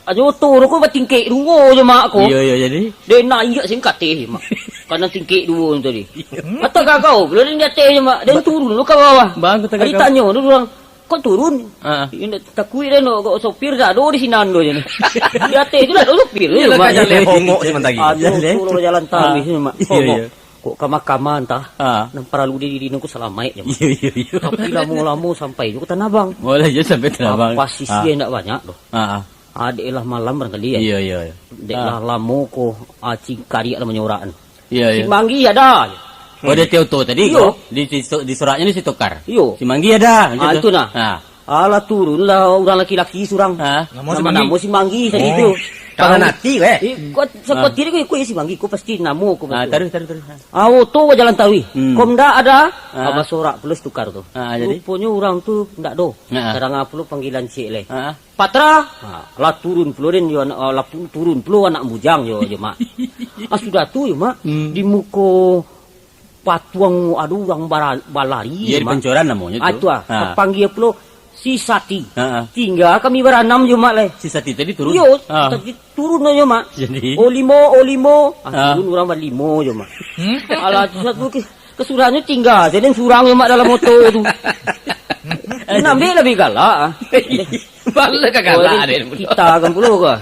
Ajo to aku bertingkek dua je mak aku. Ya jadi. Dia naik singkat je mak. Karena tingkek dua tu tadi. Kata kau belum di atas je mak. Dia turun lu ke bawah. Bang kata kau. Tanya dulu orang. Kau turun? Takui dah no sopir dah do di sinan do je. Di atas tu dah sopir. Dia nak jalan homok sebentar lagi. Turun jalan tangis ni mak. Kok kamakaman tah. Nang paralu di diri aku selamai je mak. Tapi lama-lama sampai tu ke Tanah Abang. Boleh je sampai Tanah Abang. Pasisi tak banyak doh. Adeklah malam barangkali ya. Iya. Deklah lama ko cingkari ada menyoraan. Iya. Si Manggi ada. Oh dia Teo tadi kok di suratnya ni si Tokar. Yo. Si Manggi ada. Itu nah. Alah turunlah orang laki-laki surang. Nama si Manggi tadi itu. Panganati we. Kau sekot diri kau si Manggi, kau pasti namu kau. Taruh. Auto jalan tawi. Komda ada. Apa sorak plus tukar tu. Jadi rupanya orang tu ndak do. Kadang perlu panggilan cik le. Patra. Lah turun puluh den yo lah turun puluh anak bujang yo mak. Sudah tu yo mak di muko patuang aduh orang balari. Jadi pancoran namanya tu. Itu panggil puluh si Sati. Tinggal kami berenam je mak le. Si Sati tadi turun. Yo, tadi turun aja mak. Jadi O limo. Turun orang berlimo je mak. Alah satu kesudahannya tinggal. Jadi surang je mak dalam motor tu. Nambil lebih galak. Bala kagak ada. Kita kan puluh ke.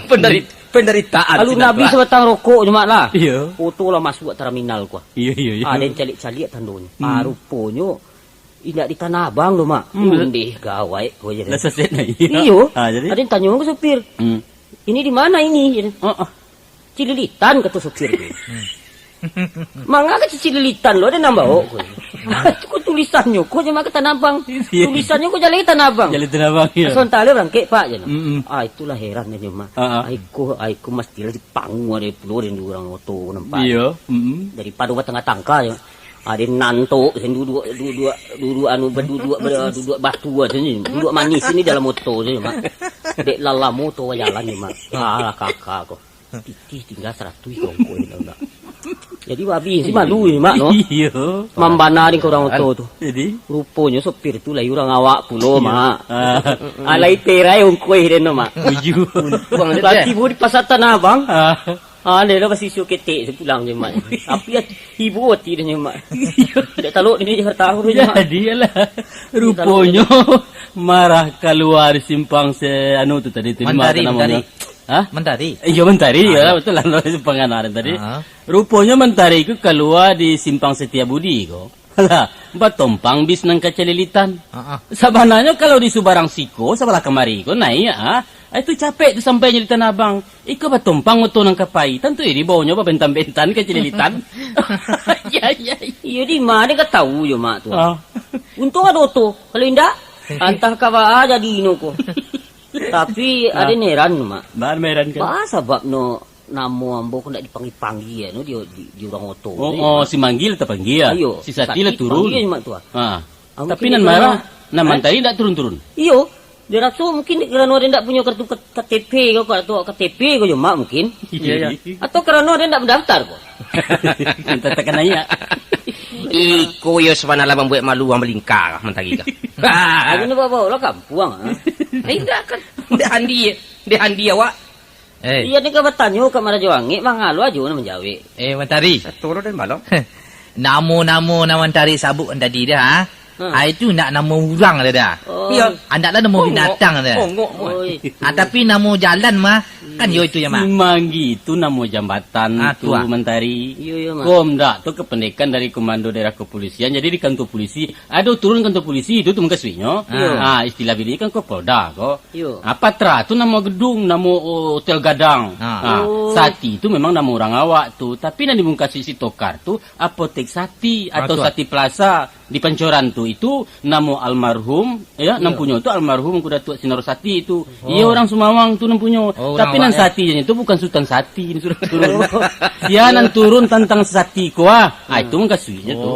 Penderitaan. Lalu Nabi sebatang rokok je mak lah. Iya. Foto lah masuk ke terminal ku. Iya. Ada yang calik-calik tandonya. Rupanya tidak di Tanah Abang loh mak. Undih gawai kau jadi. Lah seset na Iyo. Jadi Ada yang tanya ke supir. Ini di mana ini? Cililitan kata supir. Mangga ke Cililitan lo ada nambah kau. Kau tulisannya kau cuma ke Tanah Abang. Tulisannya kau jalan ke Tanah Abang. Jalan Tanah Abang ya. Sontale rangkek pak je. Itulah heran dia mak. Aiku mesti lagi panggung ada puluh dan orang oto nampak. Iya. Daripada tengah tangka je. Ada nanto duduk batu sini duduk manis ini dalam motor je mak. Dek lala motor jalan ni mak. Alah kakak kok. Titi tinggal 100 kongko ni tahu tak. Jadi babi si malu ni mak no. Iya. Mambana ni orang motor tu. Jadi rupanya sopir tu lah orang awak pulo mak. Alai terai ongkoi den no mak. Uju. Berarti bu di pasar Tanah Abang. Dia dah pasti suruh ketek sepulang je mak. Tapi ibu hati dia mak. Tidak taluk ni dia tahu dia mak. Jadi lah. Rupanya marah keluar simpang anu tu tadi tu. Mentari. Mentari. Iya Mentari ya betul lah simpangan tadi. Rupanya Mentari itu keluar di simpang Setiabudi kok. Lah, batompang bis nang Kecililitan. Sabananya kalau di Subarang Siko sebelah kemari ko naik itu capek tu sampainya di Tanah Abang. Iko batompang uto nang Kapai. Tentu ini bawanya bentan-bentan Kecililitan. Ya. Iya di mana dia tahu je mak tu. Untung ada oto. Kalau indak antah kawa jadi ino ko. Tapi ada neran mak. Bahan meran kan. Apa sebab no namo ambo ko ndak dipanggil no dia di orang oto. Si Manggil terpanggil ya. Si Sati lah turun. Panggil mak tu. Tapi nan marah, nan Mentari ndak turun-turun. Iyo. Dia rasa mungkin kerana dia tidak punya kartu KTP kau atau KTP kau mak mungkin. Iya. Atau kerana dia tidak mendaftar kau. Tekan nanya. Iko yo sebenarnya membuat malu orang melingkar mentari ka. Aku ni bawa lah kampung Tidak kan. Dia handi awak. Iya ni kau bertanya ke Marajo Angit mangalu aja nak menjawab. Mentari. Satu orang malam. Nama Mentari sabuk tadi dah. Itu nak nama orang dah. Ya, anda lah nama binatang dah. Tapi nama jalan mah kan yo itu ya mah. Manggi itu nama jambatan tu Mentari. Komda tu kependekan dari Komando Daerah Kepolisian. Jadi di kantor polisi ada turun kantor polisi itu tu mengkasihnya. Istilah bini kan Kopolda kok. Patra tu nama gedung, nama hotel Gadang. Sati itu memang nama orang awak tu. Tapi nanti mengkasih si Tokar tu Apotek Sati atau Sati Plaza di Pancoran tu itu nama almarhum ya nampunya itu almarhum kuda tua Sinaro Sati itu. Iya orang Sumawang tu nampunya. Tapi nan Sati itu bukan Sultan Sati ini sudah turun. Dia nan turun tentang Sati kuah. Itu mengkasihnya tu.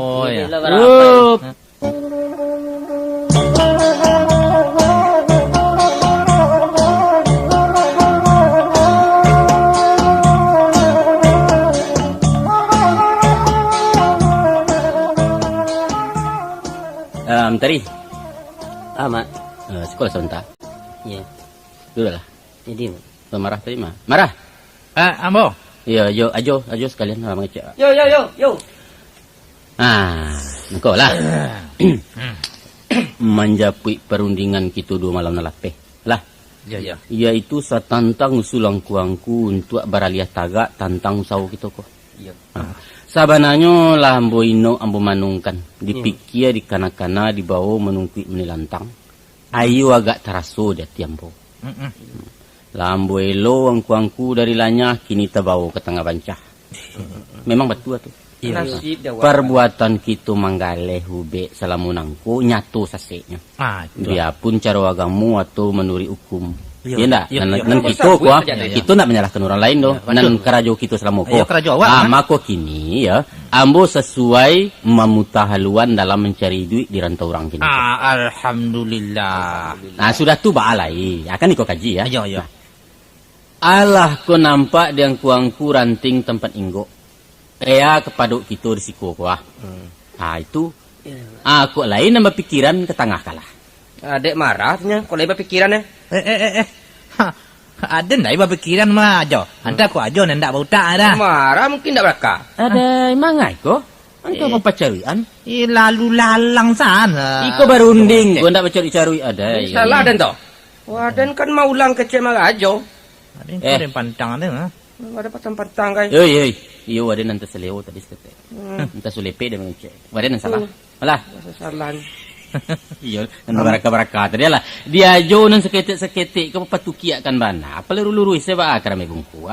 Mentari. Mak. Sekolah sebentar. Ya. Dulu lah. Jadi marah tadi mah. Marah. Ambo. Iya, ajo sekalian mengecek. Yo. Engkau lah. Menjapui perundingan kita dua malam nalapeh. Lah. Ya. Iaitu satantang usulang kuangku untuk baraliah tagak tantang usau kita kok. Iya. Sabananya lah ambo ino ambo manungkan dipikir di kana-kana di bawah menungkui menilantang. Ayu agak teraso dia tiambo. Lah ambo elo angku dari lanyah kini terbawa ke tengah bancah. Memang betul tu. Nasib dia. Perbuatan kita manggaleh hube salamunangku nyatu saseknya. Biarpun cara agamu atau menuri hukum. Ya ndak? Nan kita kuah, kita nak menyalahkan orang lain doh. Nan kerajo kita selama ko. Mako kini ya, ambo sesuai memutahaluan dalam mencari duit di rantau orang kini. Alhamdulillah. Nah, sudah tu baalai. Akan iko kaji ya. Ya. Allah ko nampak yang kuangku ranting tempat inggo. Kepada kita risiko kuah. Itu. Aku lain nambah pikiran ke tengah kalah. Adek marahnya, kalau iba pikirannya. Ada ndak iba pikiran mah aja. Anda ko aja ndak bauta ada. Marah mungkin ndak berakal. Ada mangai ko? Anta apa pacarian? Lalu lalang sana. Iko barunding ko ndak pacari-cari ada. Salah dan toh. Wah, dan kan mau ulang kecil marah aja. Ada yang pantang ada. Ada pantang-pantang kai. Iyo ada nanti seleo tadi sekete. Nanti sulepe dia mengecek. Ada nanti salah. Malah. Salah. Iya, nan baraka tadi lah. Dia jo nan seketik-seketik ke patukiak kan bana. Apa luru-luru seba karame bungku.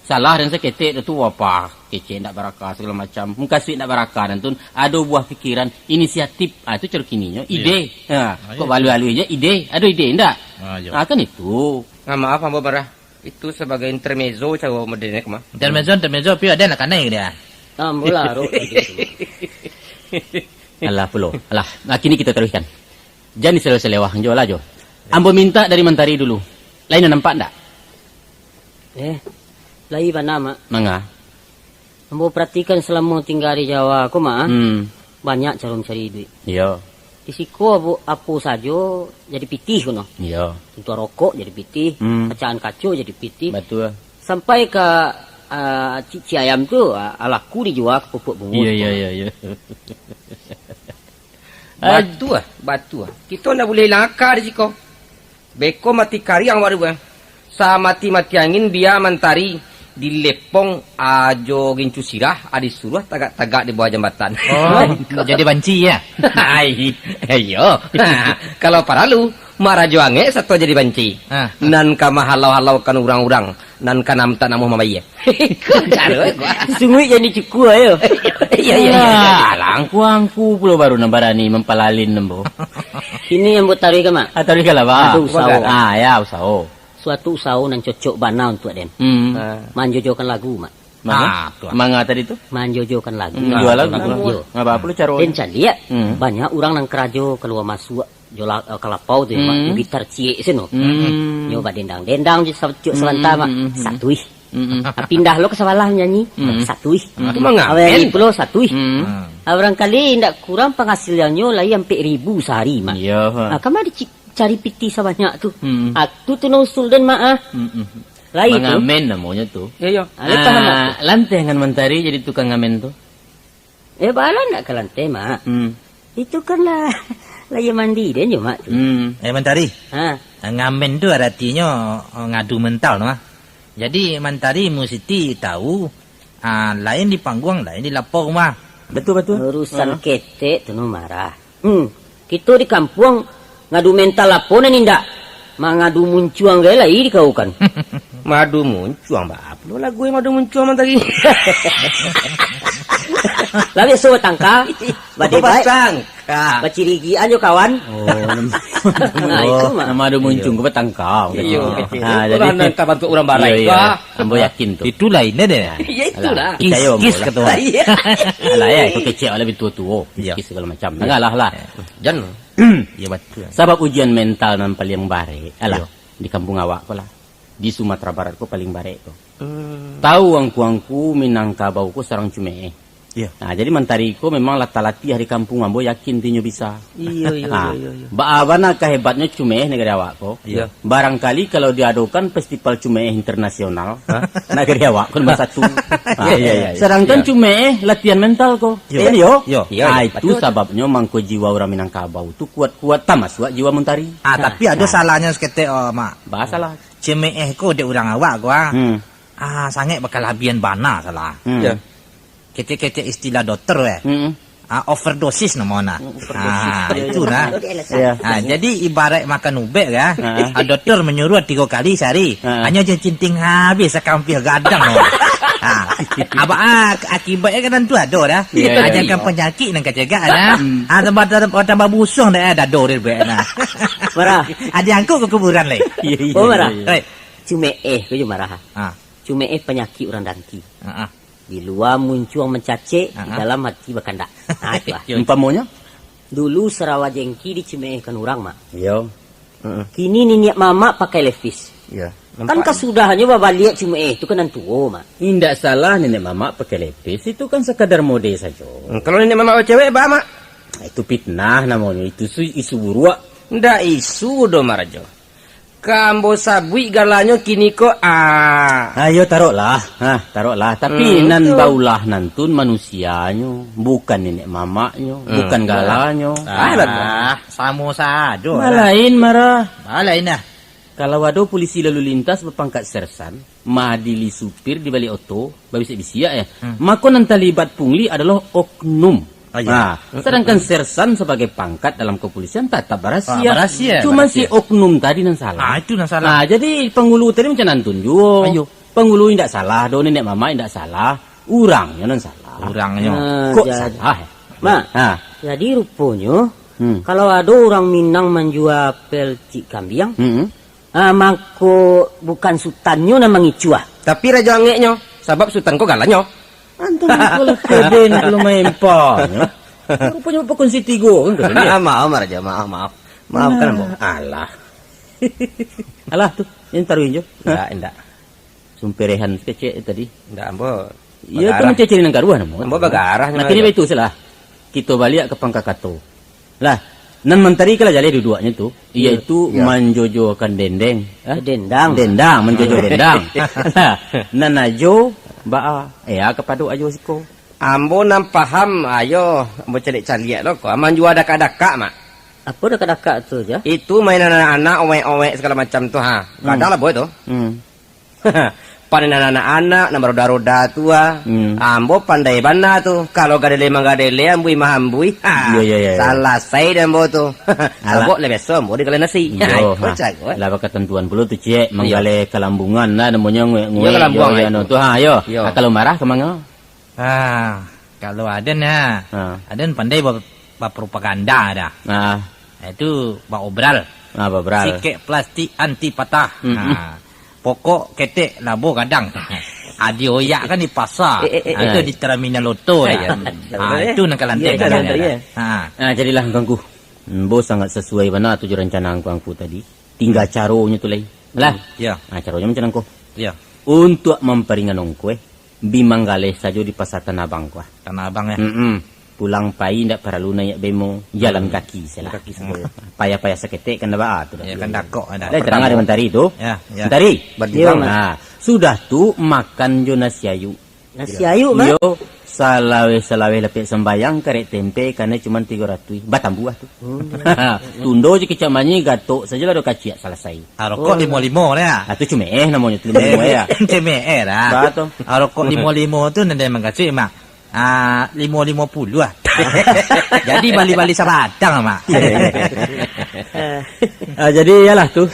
Salah dan seketik itu apa? Kece ndak baraka segala macam. Muka sweet ndak baraka dan tun ada buah pikiran, inisiatif. Itu cara kininya, ide. Kok balu-balu aja ide. Ada ide ndak? Kan itu. Maaf Ambo Marah. Itu sebagai intermezzo cara modernnya kemah. Intermezzo pi ada nak kanai dia. Mula ro. Alah pulo. Alah, kini kita teruskan. Jangan selewah jo lah jo. Ambo minta dari Mentari dulu. Lain nampak ndak? Lai nama. Mangga. Ambo perhatikan selama tinggal di Jawa aku mah. Banyak cara mencari duit. Iya. Di siku apa saja jadi pitih kuno. Iya. Tentu rokok jadi pitih, pecahan kacu jadi pitih. Betul. Sampai ke cici ayam tu alaku dijual ke pupuk bungus. Iya. Batu. Kita ndak boleh langkah di siku. Beko mati kari yang baru sa mati angin biar mentari di lepong ajo gincu sirah disuruh tagak-tagak di bawah jembatan. Jadi banci ya. Ayo. Kalau paralu marajo ange satu jadi banci. Nan kama halau-halau kan urang-urang. Nan kanam tanamu mamaye. Sungguh jadi cukup ayo. Iya. Langku pulau baru nambarani mempalalin nembo. Ini yang buat tarik ke mak? Tarik ke lah ba. Usaha. Ya usaha. Suatu usaha nan cocok bana untuk den. Manjojokan lagu mak. Manga tadi tu? Manjojokan lagu. Jual lagu. Ngapa apa lu cara? Den candi ya. Banyak orang nang kerajo keluar masuk jola kalapau tu mak gitar ciek seno. Nyoba dendang di sabcuk selanta mak. Satui. Pindah lo ke sawalah nyanyi. Satui. Itu mangga. Awalnya pulau satui. Orang kali ndak kurang penghasilannya lah sampai 1,000 sehari mak. Iya. Kamu cari piti sebanyak tu. Aku tu nusul dan mak. Lain tu. Ngamen namanya tu. Iya. Lantai dengan Mentari jadi tukang ngamen tu. Bala nak ke lantai mak. Itu kan lah yang mandi dia je mak tu. Mentari. Ngamen tu artinya ngadu mental no. Jadi Mentari mesti tahu lain di panggung, lain di lapor mah. Betul. Urusan ketek tu no marah. Kita di kampung ngadu mental lapor ni ndak. Mangadu muncuang gaya lah di kau kan. Madu muncuang ba? Apa lagu yang madu muncuang Mentari? Lalu so tangka. Badai baik. Tangka. Bacirigi aja kawan. Itu mah. Nama ada muncung ke petangkau. Iya. Jadi nangka bantu orang barai. Ambo yakin tu. Itu lainnya deh. Iya itulah. Kis ketua. Alah ya, itu kecil lebih tua-tua. Kis segala macam. Enggak lah. Jan. Ya betul. Sebab ujian mental nan paling bare. Alah, di kampung awak ko lah. Di Sumatera Barat ko paling bare ko. Tahu angku Minangkabau ko sarang cume. Iya. Nah, jadi Mentari ko memang lata-lati hari kampung ambo yakin tinyo bisa. Iya. Baabana kehebatnya cume negara awak ko. Iya. Barangkali kalau diadakan festival cume internasional, negara awak ko nomor 1. Iya. Sedangkan cume latihan mental ko. Yo. Iya, Itu sebabnya mangko jiwa orang Minangkabau tu kuat-kuat tamaswa jiwa Mentari. Tapi ada salahnya sekete mak. Bahasalah. Cemeeh ko de orang awak gua. Sangat bakal habian bana salah. Ya. Kete istilah dokter overdosis namanya. Itu nah. Jadi ibarat makan ubek ya. Dokter menyuruh 3 kali sehari. Hanya je cinting habis sekampir gadang. Akibatnya kan tentu ada dah. Ya, Ajarkan penyakit dan kejagaan nah. Tambah busung dah dado dia buat nah. Marah. Ada angkut ke kuburan leh. Oh marah. Right. Cuma kau je marah. Cuma penyakit orang dangki. Di luar muncul mencacik, di dalam hati berkandak. Nah, itu lah. Umpamanya? Dulu Sarawak jengki dicemekan orang, Mak. Iya. Kini niniak mama pakai levis. Iya. Kan kesudahnya bapak lihat cuma itu kan tua, Mak. Tidak salah nenek mama pakai lepis, itu kan sekadar mode saja. Kalau nenek mama cewek, Pak, Mak? Itu fitnah namanya, itu isu buruk. Ndak isu do Marajo. Kambo sabui galanyo kini ko Ayo taruhlah. Taruhlah. Tapi nan baulah nantun manusianya, bukan nenek mamaknya, bukan galanyo. Sama saja. Malain marah. Malain lah. Kalau ada polisi lalu lintas berpangkat sersan, madili supir di balik oto, babis bisia ya. Maka nan terlibat pungli adalah oknum. Sedangkan sersan sebagai pangkat dalam kepolisian tetap berasia. Cuma si oknum tadi nan salah. Itu nan salah. Jadi penghulu tadi macam nantun juga. Penghulu tidak salah, do nenek mama tidak salah, urangnya nan salah. Urangnya. Kok salah? Mak, jadi rupanya kalau ada orang Minang menjual pelcik kambing, maka bukan sultannya nama ngicua. Tapi raja angeknya, sebab sultan ko galanyo. Antum kalau kede nak lumayan empanya. Rupanya apa kunci tigo kan? Maaf raja, maaf. Maafkan Mbok. Alah tuh, yang taruhin jo. Enggak. Sumperehan kecil tadi. Enggak, Mbok. Iya tuh mencecerin yang karuan Mbok. Mbok bagarah. Nah kini itu salah. Kita balik ke Pangkakato. Lah, nan mentari kala jale dua-duanya tuh, yaitu menjojokan dendeng. Dendang, menjojo dendang. Nan ajo kepada ajo siko. Ambo nam paham ayo ambo calik-calik lo kok aman jua daka-daka mak. Apa daka-daka tu ya? Itu mainan anak-anak owek-owek segala macam tuh Kadang lah boy tuh. Panen anak-anak nama roda-roda tua. Ambo pandai bana tuh. Kalau gadele manggadele ambui mahambui. Salah saya dan ambo tuh. Ambo lebih so ambo dikali nasi. Lah ketentuan puluh tuh cek manggale kelambungan nah namanya ngue kelambungan tuh ayo. Kalau marah kemana? Kalau Aden Aden pandai propaganda dah. Itu Pak Obral. Sikek plastik anti patah. Pokok ketek labo kadang. Adi oyak kan di pasar. Itu di terminal loto. Itu nak lantai. Jadilah ganggu. Bos sangat sesuai mana tujuan rencana angku tadi. Tinggal caronya tu lagi. Lah. Caronya macam angku. Untuk memperingan ongko Bimanggale saja di pasar Tanah Abang kuah. Tanah Abang ya. Pulang pai ndak perlu naik bemo, jalan kaki salah. Payah-payah seketik kan dah tu. Ya kan dakok ada. Terang ada mentari tu. Mentari. Berjuang. Sudah tu makan jo nasi ayu. Nasi ayu mah. Yo salawe lepek sembayang karek tempe karena cuma 300. Batang buah tu. Tundo je kecamanya gatok saja lah do kaciak selesai. Rokok 55 ya. Itu cuma namanya tu 55 ya. Cuma dah. Betul. Rokok 55 tu nanti mengkacik mak. 550 lah. Jadi balik-balik Sabadang mak. Jadi yalah tu.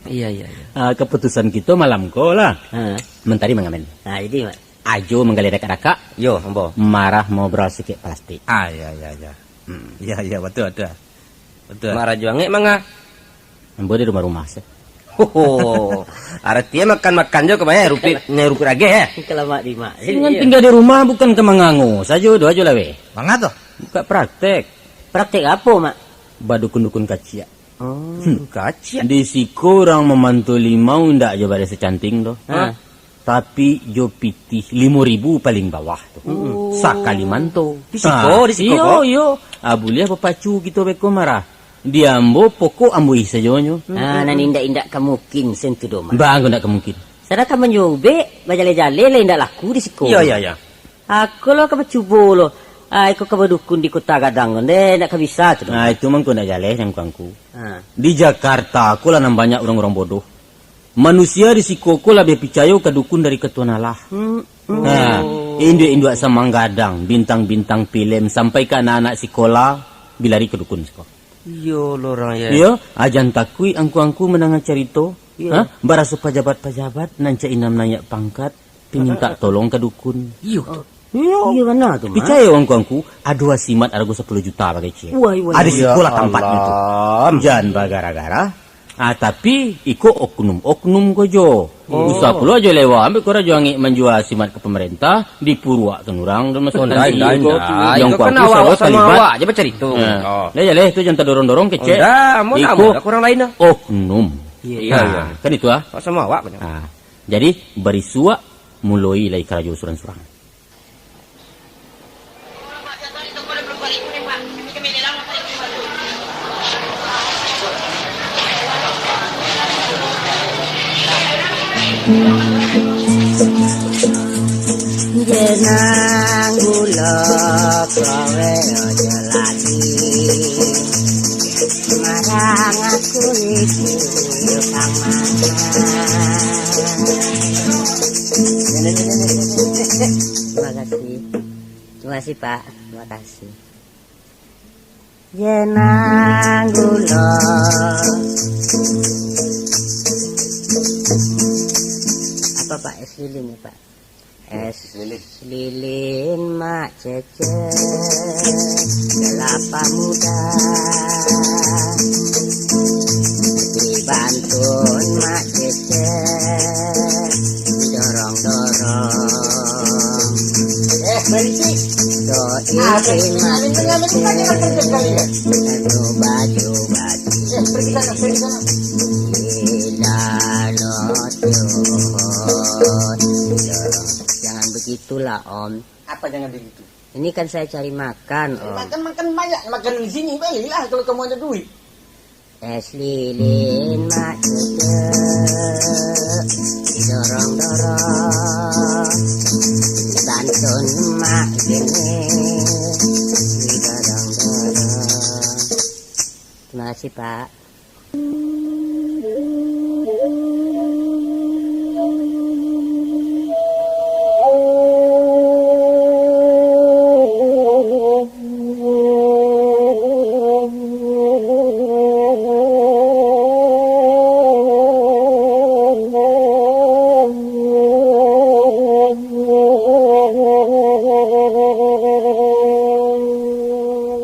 Iya. Keputusan kita malam ko lah. Mentari mengamen. Jadi mak. Ajo menggali dekat-dekat. Yo, ambo. Marah mau beras sikit plastik. Ya. Ya, betul. Marah juangnya mangga. Ambo di rumah-rumah sih. Artinya makan juga kebanyakan rupi lagi ya. Kelamak di mak. Dengan tinggal di rumah bukan kemangangu saja doa aja lah we. Mangga tuh. Buka praktek. Praktek apa mak? Badukun-dukun kaciak. Kaciak. Di siko orang memantu limau ndak aja pada secanting doh. Tapi jo pitih 5.000 paling bawah tu. Sakali manto. Di siko. Yo. Abulia papacu gitu beko marah. Diambo pokok ambui sajonyo. Nan indak kemungkin sentu doma. Bang ndak kemungkin. Sedangkan menyobe bajale-jale lah indak laku di siko. Iya. Aku lo kecubo lo. Aku kebadukun di kota Gadang ndak bisa tu. Nah itu mang ndak jale yang kuangku. Di Jakarta aku lah banyak orang-orang bodoh. Manusia di sikoko lebih percaya ke dukun dari ketua nalah. Induk Samanggadang, bintang-bintang film sampai ke anak-anak sekolah bilari ke dukun sekolah. Yo lorang ya. Yo, ajan takui angku-angku menangan cerita. Barasa pejabat-pejabat nanca inam nanya pangkat. minta tolong ke dukun. Iya mana tu, Mak? Percaya orang kuangku, ada simat ada 10 juta pakai cik. Ada sekolah tempatnya tu. Jangan gara-gara. Tapi ikut oknum kojo. Usah pula aja lewat ambil korang jangan menjual simat ke pemerintah dipurwak ke orang dan masuk yang kan awak sama awak aja bercerita. Dah leh tu jangan terdorong-dorong kecek. Mau nak kurang lain dah. Oknum. Iya. Kan itu sama awak. Jadi beri suak mulai lai kerajo surang-surang. Jenang gula kowe ojo lagi marang aku iki kang mana. Terima kasih Pak, terima kasih. Jenang gula apa Pak, es lilin ya Pak? Es lilin mak cece kelapa muda dibantun mak cece dorong-dorong bersih doirin mak cece baju jangan begitulah Om. Apa jangan begitu? Ini kan saya cari makan Om. Makan banyak, makan di sini baiklah kalau kamu ada duit. Es lilin mak cece didorong-dorong dibantun mak gini didorong-dorong. Terima kasih Pak.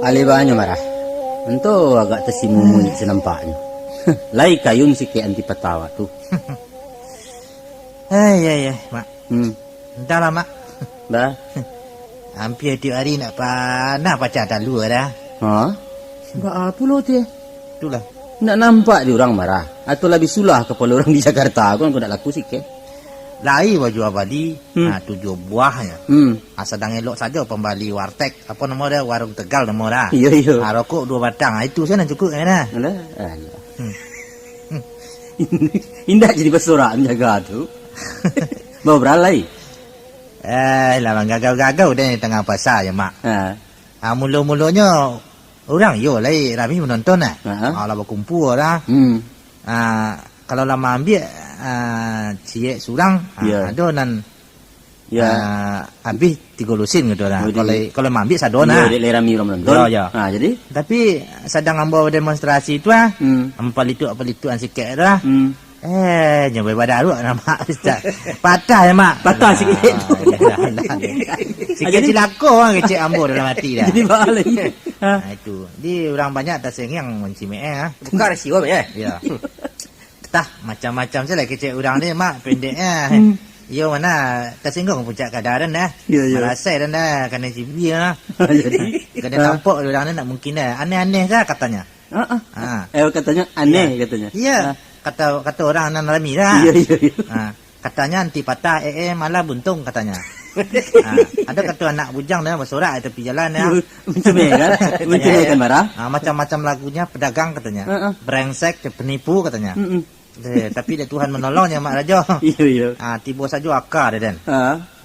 Alibanya marah. Ento agak tersimun senampaknya. Lai kayun si ke anti petawa tu. Ya, Mak. Entahlah, Mak. Dah. Hampir tiap hari nak pacar dah luar dah. Ha? Sebab apa lo tu? Itulah. Nak nampak dia orang marah. Atau lebih sulah kepala orang di Jakarta. Aku nak laku sikit. Lai baju abadi, 7 buahnya. Sedang elok saja pembali warteg. Apa nama dia? Warung Tegal nama dah. Iya. Rokok 2 batang. Itu sana cukup kan dah. Alah. Indah jadi pesorak jaga tu. Mau beralai. Lah gagau-gagau dah tengah pasar ya, Mak. Mula-mulanya orang yo lai rami menonton lah. Lah berkumpul dah. Kalau lama ambil ciek surang ada nan habis 3 lusin gitu lah. Kalau ambil sadona. Dia rami orang menonton. Jadi tapi sedang ambil demonstrasi tu palitu-palituan sikit dah. Nyoba badak lu nama Ustaz. Patah ya, Mak. Patah sikit. Sikit cilako kecik ambo dalam hati dah. Jadi balik. Itu. Di orang banyak tak sengang mencimeh Bukan resiko ya. Ya. Tah macam-macam saja kecik orang ni, Mak, pendeknya. Yo mana tersinggung puncak kadaran dah. Merasa dan dah kena cibi lah. Jadi kena nampak orang ni nak mungkin dah. Aneh-aneh dah katanya. Katanya aneh katanya. Iya. Kata orang nan rami dah. Iya. Katanya anti patah malah buntung katanya. Ada kata anak bujang dah bersorak di tepi jalan ya. Mencemeh kan marah. Macam-macam lagunya pedagang katanya. Brengsek, penipu katanya. Tapi dia Tuhan menolongnya, Mak Raja. Iya. Tiba saja akar dia dan.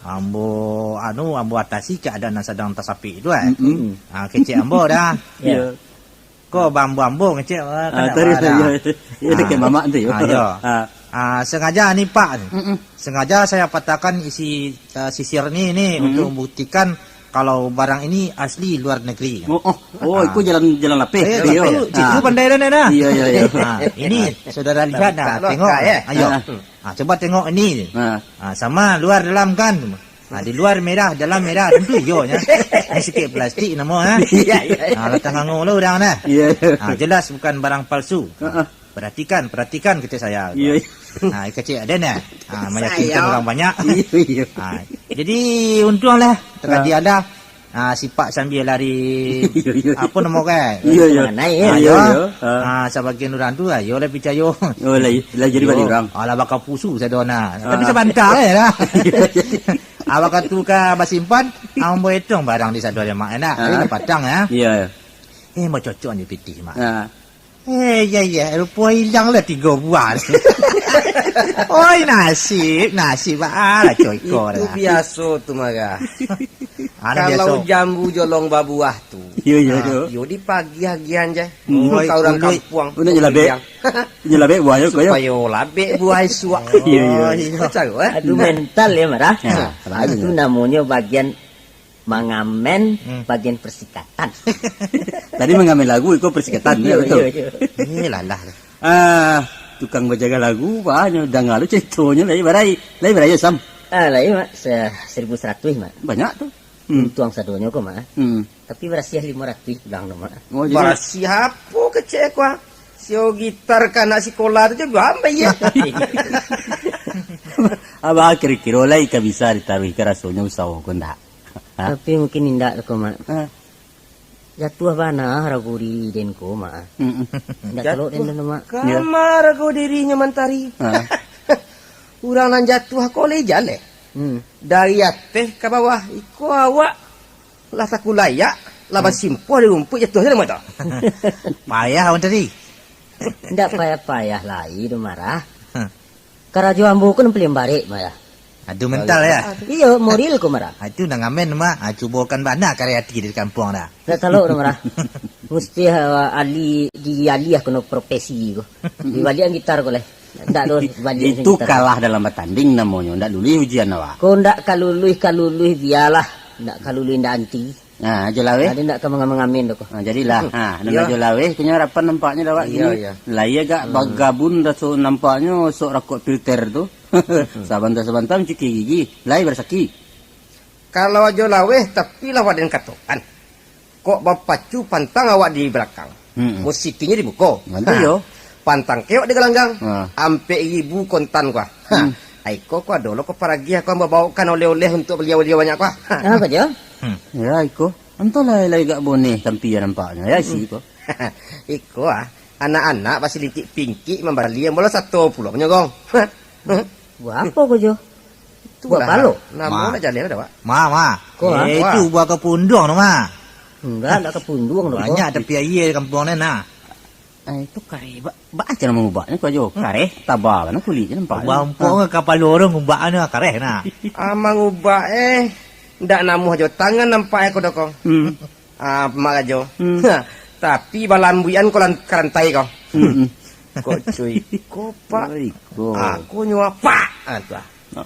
Ambo atasi keadaan sedang tersapi itu kecik ambo dah. Iya. Kau bambu-bambu kecik ya dekat mamak tu. Sengaja ni Pak. Sengaja saya patahkan isi sisir ni untuk membuktikan kalau barang ini asli luar negeri. Itu jalan lapis. Cikgu pandai dah. Iya. Ini saudara lihat dah. Tengok. Ayo. Coba tengok ini. Ha. Sama luar dalam kan. Di luar merah, dalam merah, tentu hijaunya. Ini sikit plastik nama letak nganggung lu orang dah. Ya. Jelas bukan barang palsu. Perhatikan kata saya. Ya. Kecil ada ni. Meyakinkan orang banyak. Ya. Jadi untunglah terjadi ada sifat sambil lari apa nama kan? Ya. Ayo. Sebagian orang tu ayo lah percaya. Oh, lah jadi balik orang. Alah bakal pusu saya dona. Tapi sebentar lah. Awak tu ka basimpan, ambo etong barang di satu mak enak. Ini patang ya. Ya. Mau cocok ni pitih mak. Ha. Ya, rupa hilang lah 3 buah. Oi, nasib lah cokor Itu lah. biasa tu Mara. Biasa. Kalau jambu jolong babuah tu. Ya. Yo di pagi hagian je. Oi, Kau orang oi. kampung. Una jelabe. Jelabe buah yo koyo. Supaya labek buah suak. Ya. Macam Aduh mental ya marah. Ya, Itu namanya bagian mengamen bagian persikatan. Tadi mengambil lagu itu persikatan ya betul. Lalah. Tukang berjaga lagu banyak dah ngalu ceritanya lai berai sam. Lah iya mak 1100 mak. Banyak tuh. Tuang sadonya kok mak. Tapi berasiah 500 bilang no mak. Oh, Bara jadi siapa kecek kuah. Sio gitar kana sekolah tu juga ambil ya. abah kira-kira lai ka bisa ditaruh ke rasonya usaha ko ndak. Tapi mungkin indak kok mak. Jatuh bana ragu di denko mak. Indak kalau den mak. Kamar aku dirinya mentari. Urang nan jatuh aku le jale. Dari atas ke bawah iko awak lah sakulaya lah basimpo di rumput jatuh sana mata. Payah orang tadi. Indak payah-payah lai tu marah. Karajo ambu kun pelem balik marah. Aduh mental ya. Iya, moral ko marah. Itu nang ngamen mak. Cubakan bana karyati di kampung dah. Ndak kalau tu marah. Mesti ali aku no profesi ko. Di balian gitar ko leh. Ndak do balian Itu kalah dalam bertanding namanya, ndak lulih ujian awak. Ko ndak kaluluh biarlah. Ndak kaluluh ndak anti. Nah, jelawe. Ada ndak mengamen ko. Jadilah. Dengan jelawe punya harapan nampaknya dah awak gini. Lah iya gak bagabun dah so nampaknya sok rakot filter tu. Sabantar cuci gigi, lai bersaki. Kalau aja laweh tapi lawan den katokan. Kok bapacu pantang awak di belakang. Musitinya dibuka. Mantu yo. Pantang keok di gelanggang. Ampe ibu kontan gua. Aiko ko adolo ko paragi aku membawakan oleh-oleh untuk beliau-beliau banyak gua. Apa je? Ya iko. Antolah lai gak boneh tampia nampaknya. Ya si iko. Iko anak-anak pasti litik pingki membali yang bola 1 pulau menyogong. Buat apa ko jo? Buat palo. Namun nak jalan ada, Pak. Ma. Kok, Itu buah kepundung tu ma. Enggak, ndak kepundung no. Banyak tapi air kampung ni nah. Itu kare baca nama ubahnya ko jo. Kare tabah mana kulitnya nampak. Bampung kapal lorong ubah ni kareh nah. Amang ubah ndak namuh aja tangan nampak aku doko. Mak aja. Tapi balambuian ko karantai kau. Kok cuy. Kok Pak. Aku nyuap Pak.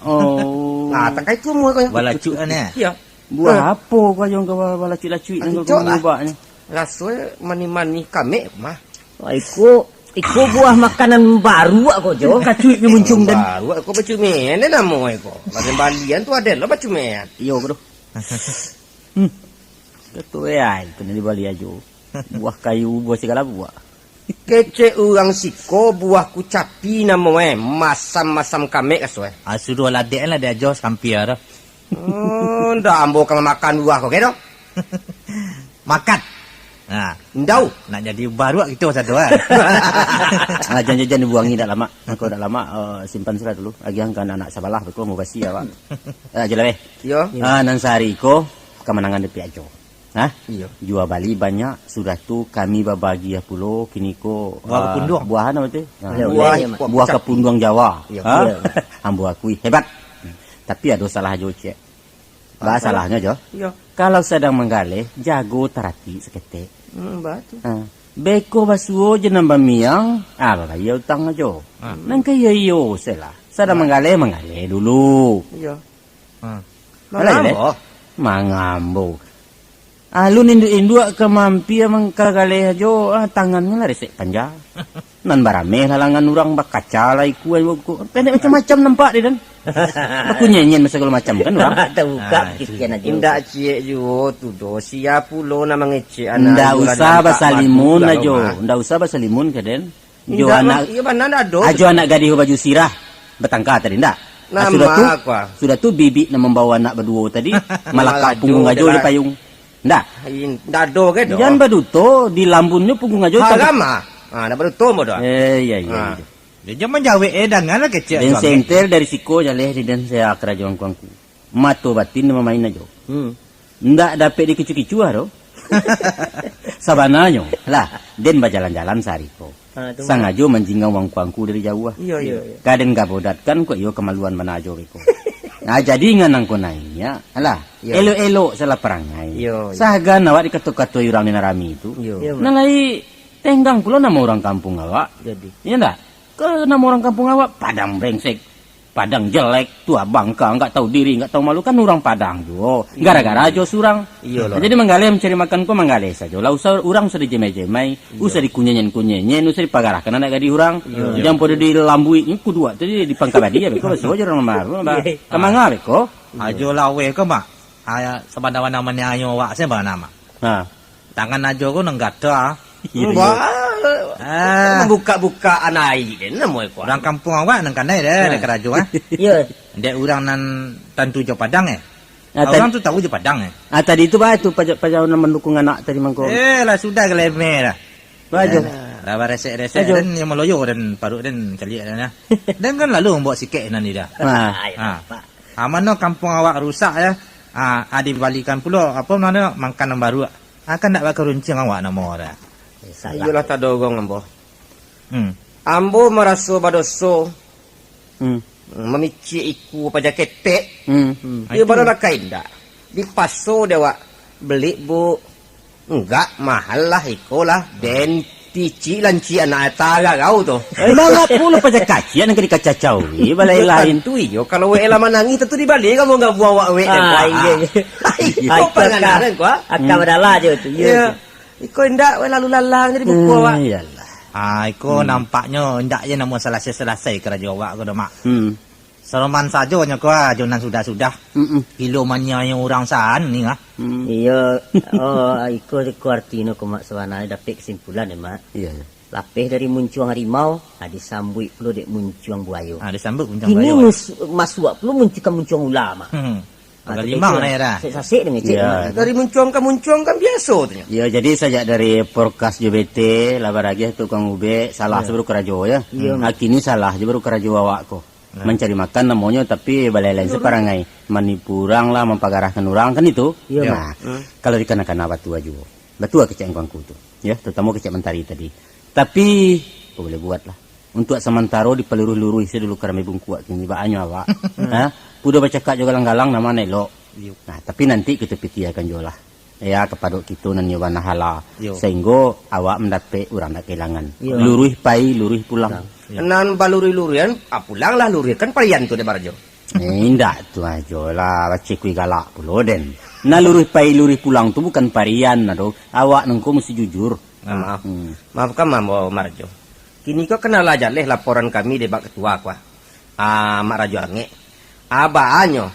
Oh. Tak itu mu kau. Balacu ni. Ya. Buah apa ko jo ka balacui-lacui nang ko ubahnya. Rasanya mani-mani kami mah. Iku buah makanan baru aku jo. Kacui ke muncung dan. Baru aku bacumen ni namu aku. Badan balian tu ada lah bacumen. Iyo bro. Ketua itu di Bali aja. Buah kayu, buah segala buah. Kece orang siko buah kucapi nama masam-masam kami kasue. Suruh ladek lah dia jos hampir. Ndak ambo kang makan buah kau kedo. Makan. Ndau Nak jadi baru kita satu Jangan-jangan dibuangi dah lama. Aku dah lama simpan surat dulu. Agian kan anak sabalah betul mau basi awak. Jelah weh. Yo. Nang sehari ko kemenangan depi ajo. Iya. Jual Bali banyak sudah tu kami berbagi pulo kini ko buah kepundung. Buahan apa tu? Buah kepundung Jawa. Iya. Ambo akui hebat. Tapi ada salah jo cek. Salahnya jo. Iya. Kalau sedang menggalih jago terati seketik. Batu. Beko basuo je nambah miang. Apa ya utang aja. Nang kaya yo selah. Sedang menggalih dulu. Iya. Mangambo. Lu nindu-indu ke mampi amang kagaleh aja tangannya lah resek panjang. Nan barame halangan orang bakaca lah iku pendek macam-macam nampak dia dan. Aku nyanyian segala macam kan orang. Terbuka kikian aja. Indak cie jo tu do siap pulo nama ngece anak. Ndak usah bahasa limun ajo. Ndak usah bahasa limun kaden. Jo anak. Iya mana ado. Ajo anak gadis baju sirah betangka tadi ndak. Nama sudah tu bibi nak membawa anak berdua tadi malaka punggung ajo di payung. Ndak. Ndak do ke do. Jangan baduto di lambunnya punggung ajo. Agama. Ah, ndak baduto mo do. Iya. Dia zaman jawe dangan lah kecil. Dan sentel dari siko jaleh di dan saya kerajaan kuangku. Mato batin nama main aja. Ndak dapat dikicu-kicu aro. Sabananya lah den bajalan-jalan sariko. Sangajo manjingau wang kuangku dari jauh. Iya. Kaden gabodat kan kok yo kemaluan mana ajo beko. Nah jadi nganang ko naiknya. Alah, elo-elo salah perangai. Sahagan awak dikato-kato orang narami itu. Nalai tenggang pula nama orang kampung awak. Jadi. Iya ndak? Ke nama orang kampung awak Padang brengsek, Padang jelek, tua bangka, enggak tahu diri, enggak tahu malu kan orang Padang jo. Gara-gara aja surang. Jadi menggale mencari makan ko menggale saja. Lah usah orang usah dijemai-jemai, usah dikunyenyen-kunyenyen, usah dipagarahkan anak gadi orang. Jangan pada dilambui ini kedua tadi di Pangkabadi ya beko so aja orang maru. Kamanga beko. Ajo lawe ko mak. Aya sabadawan namanya ayo wak saya nama. Ha. Tangan ajo ko nang gada. Buka-buka anai den namo ko. Orang kampung awak nang kanai deh kerajo ah. Iya. Dek orang nan tantu jo Padang orang tu tahu jo Padang Tadi itu bah itu pajak mendukung anak tadi mangko. Lah sudah keleme lah. Bajo. Lah resek-resek dan yang meloyo dan paruk dan kali dan dan kan lalu membawa sikit nanti dah. Amano kampung awak rusak ya. Dibalikan pula apa namanya mangkanan baru. Akan nak bakal runcing awak nama dah. Iyalah tak dogong ambo. Ambo merasa badoso. Memici iku pajak ketek. Ia baru nak kain dah. Di paso dewa beli bu. Enggak mahal lah ikolah. Den tici lanci anak taga kau tu. Bangat pula pajak kacian yang dikacacau. Balai lain tu iyo. Kalau we lama nangi tentu dibalik kamu enggak bawa we. Iya. Pengenalan ko. Akan berdala je tu. Iya. Iko ndak we lalu lalang jadi buku awak. Iyalah. Iko nampaknya ndak je nama selesai kerja awak ko dah mak. Saloman saja nya ko jonan sudah-sudah. Kilo manya yang orang san ni ah. Iya. Iko artino ko mak sawana dapat kesimpulan ya mak. Iya. Lapih dari muncuang harimau, disambui pula dek muncuang buaya. Disambut muncuang buaya. Ini masuk pula muncuang ulama. Agak limang ni dah. Sasik dengan cik. Dari muncuang kan biasa tu. Ya jadi sejak dari forecast JBT labar lagi tukang ube salah sebelum kerajo ya. Kini salah je baru kerajo awak ko. Mencari makan namanya tapi balai lain separangai menipurang lah mempagarahkan orang kan itu. Nah, kalau dikenakan batu aja. Batu kecek kuangku tu. Ya, terutama kecek mentari tadi. Tapi boleh buatlah. Untuk sementara dipeluruh-luruh isi dulu kerami bungkuat kini baannya awak. Udah baca kak juga galang-galang nama nelo. Nah, tapi nanti kita pitiakan juga lah. Ya kepada kita nan nyoba hala. Sehingga awak mendapat orang nak kehilangan. Luruh pai, luruh pulang. Nan baluri-lurian, pulang lah luri kan parian tu de barjo. Indak tu aja lah, baca kui galak pula den. Nah luruh pai, luruh pulang tu bukan parian nado. Awak nengko mesti jujur. Maafkan Mambo Marjo. Kini kau kenal aja leh laporan kami di bak ketua kuah. Mak Rajo Ange. Anyo.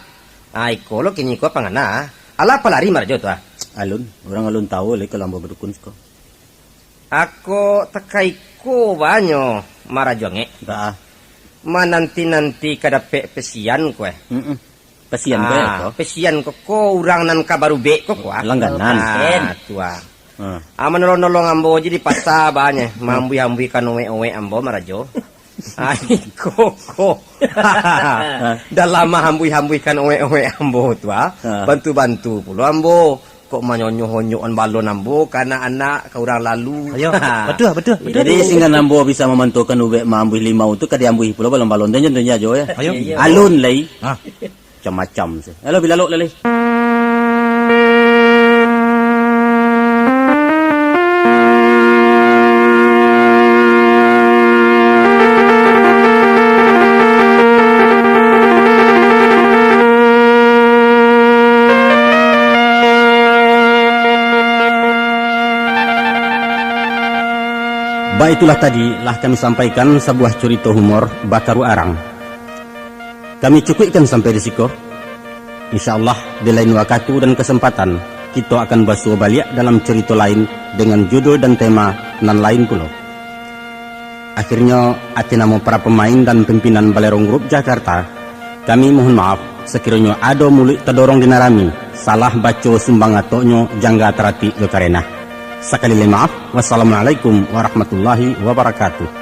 Iko lo kini kau pangana. Ala pelari Marjo tu Alun, orang alun tahu leh kalau mau berdukun kau. Aku tekaiko banyo Mak Rajo Ange. Dah. Nanti kadape pesian kue. Pesian kue pesian kok orang nan kabaru be kok kuah. Langganan. Tua. Menolong-nolong ambo jadi pasta banyak mambu-ambu kan owe ambo marajo. Koko. Dah lama hambui-hambui kan owe ambo tua. Bantu-bantu pulo ambo. Kok manyonyo-honyoan balon ambo karena anak ke orang lalu. Ayo, betul. Jadi sehingga ambo bisa memantaukan ube mambu limau tu kada ambui pulo balon-balon dan jennya aja ya. Ayo. Alun lei. Macam-macam sih. Halo bila lok lei. Baiklah tadilah kami sampaikan sebuah cerita humor Bakaru Arang. Kami cukupkan sampai di situ. InsyaAllah di lain waktu dan kesempatan kita akan basuh balik dalam cerita lain dengan judul dan tema nan lain pula. Akhirnya atas nama para pemain dan pimpinan Balerong Group Jakarta, kami mohon maaf sekiranya ada mulut terdorong dinarami salah baca sumbang atoknya jangga terati ke karena. Sekali lagi maaf. Wassalamualaikum warahmatullahi wabarakatuh.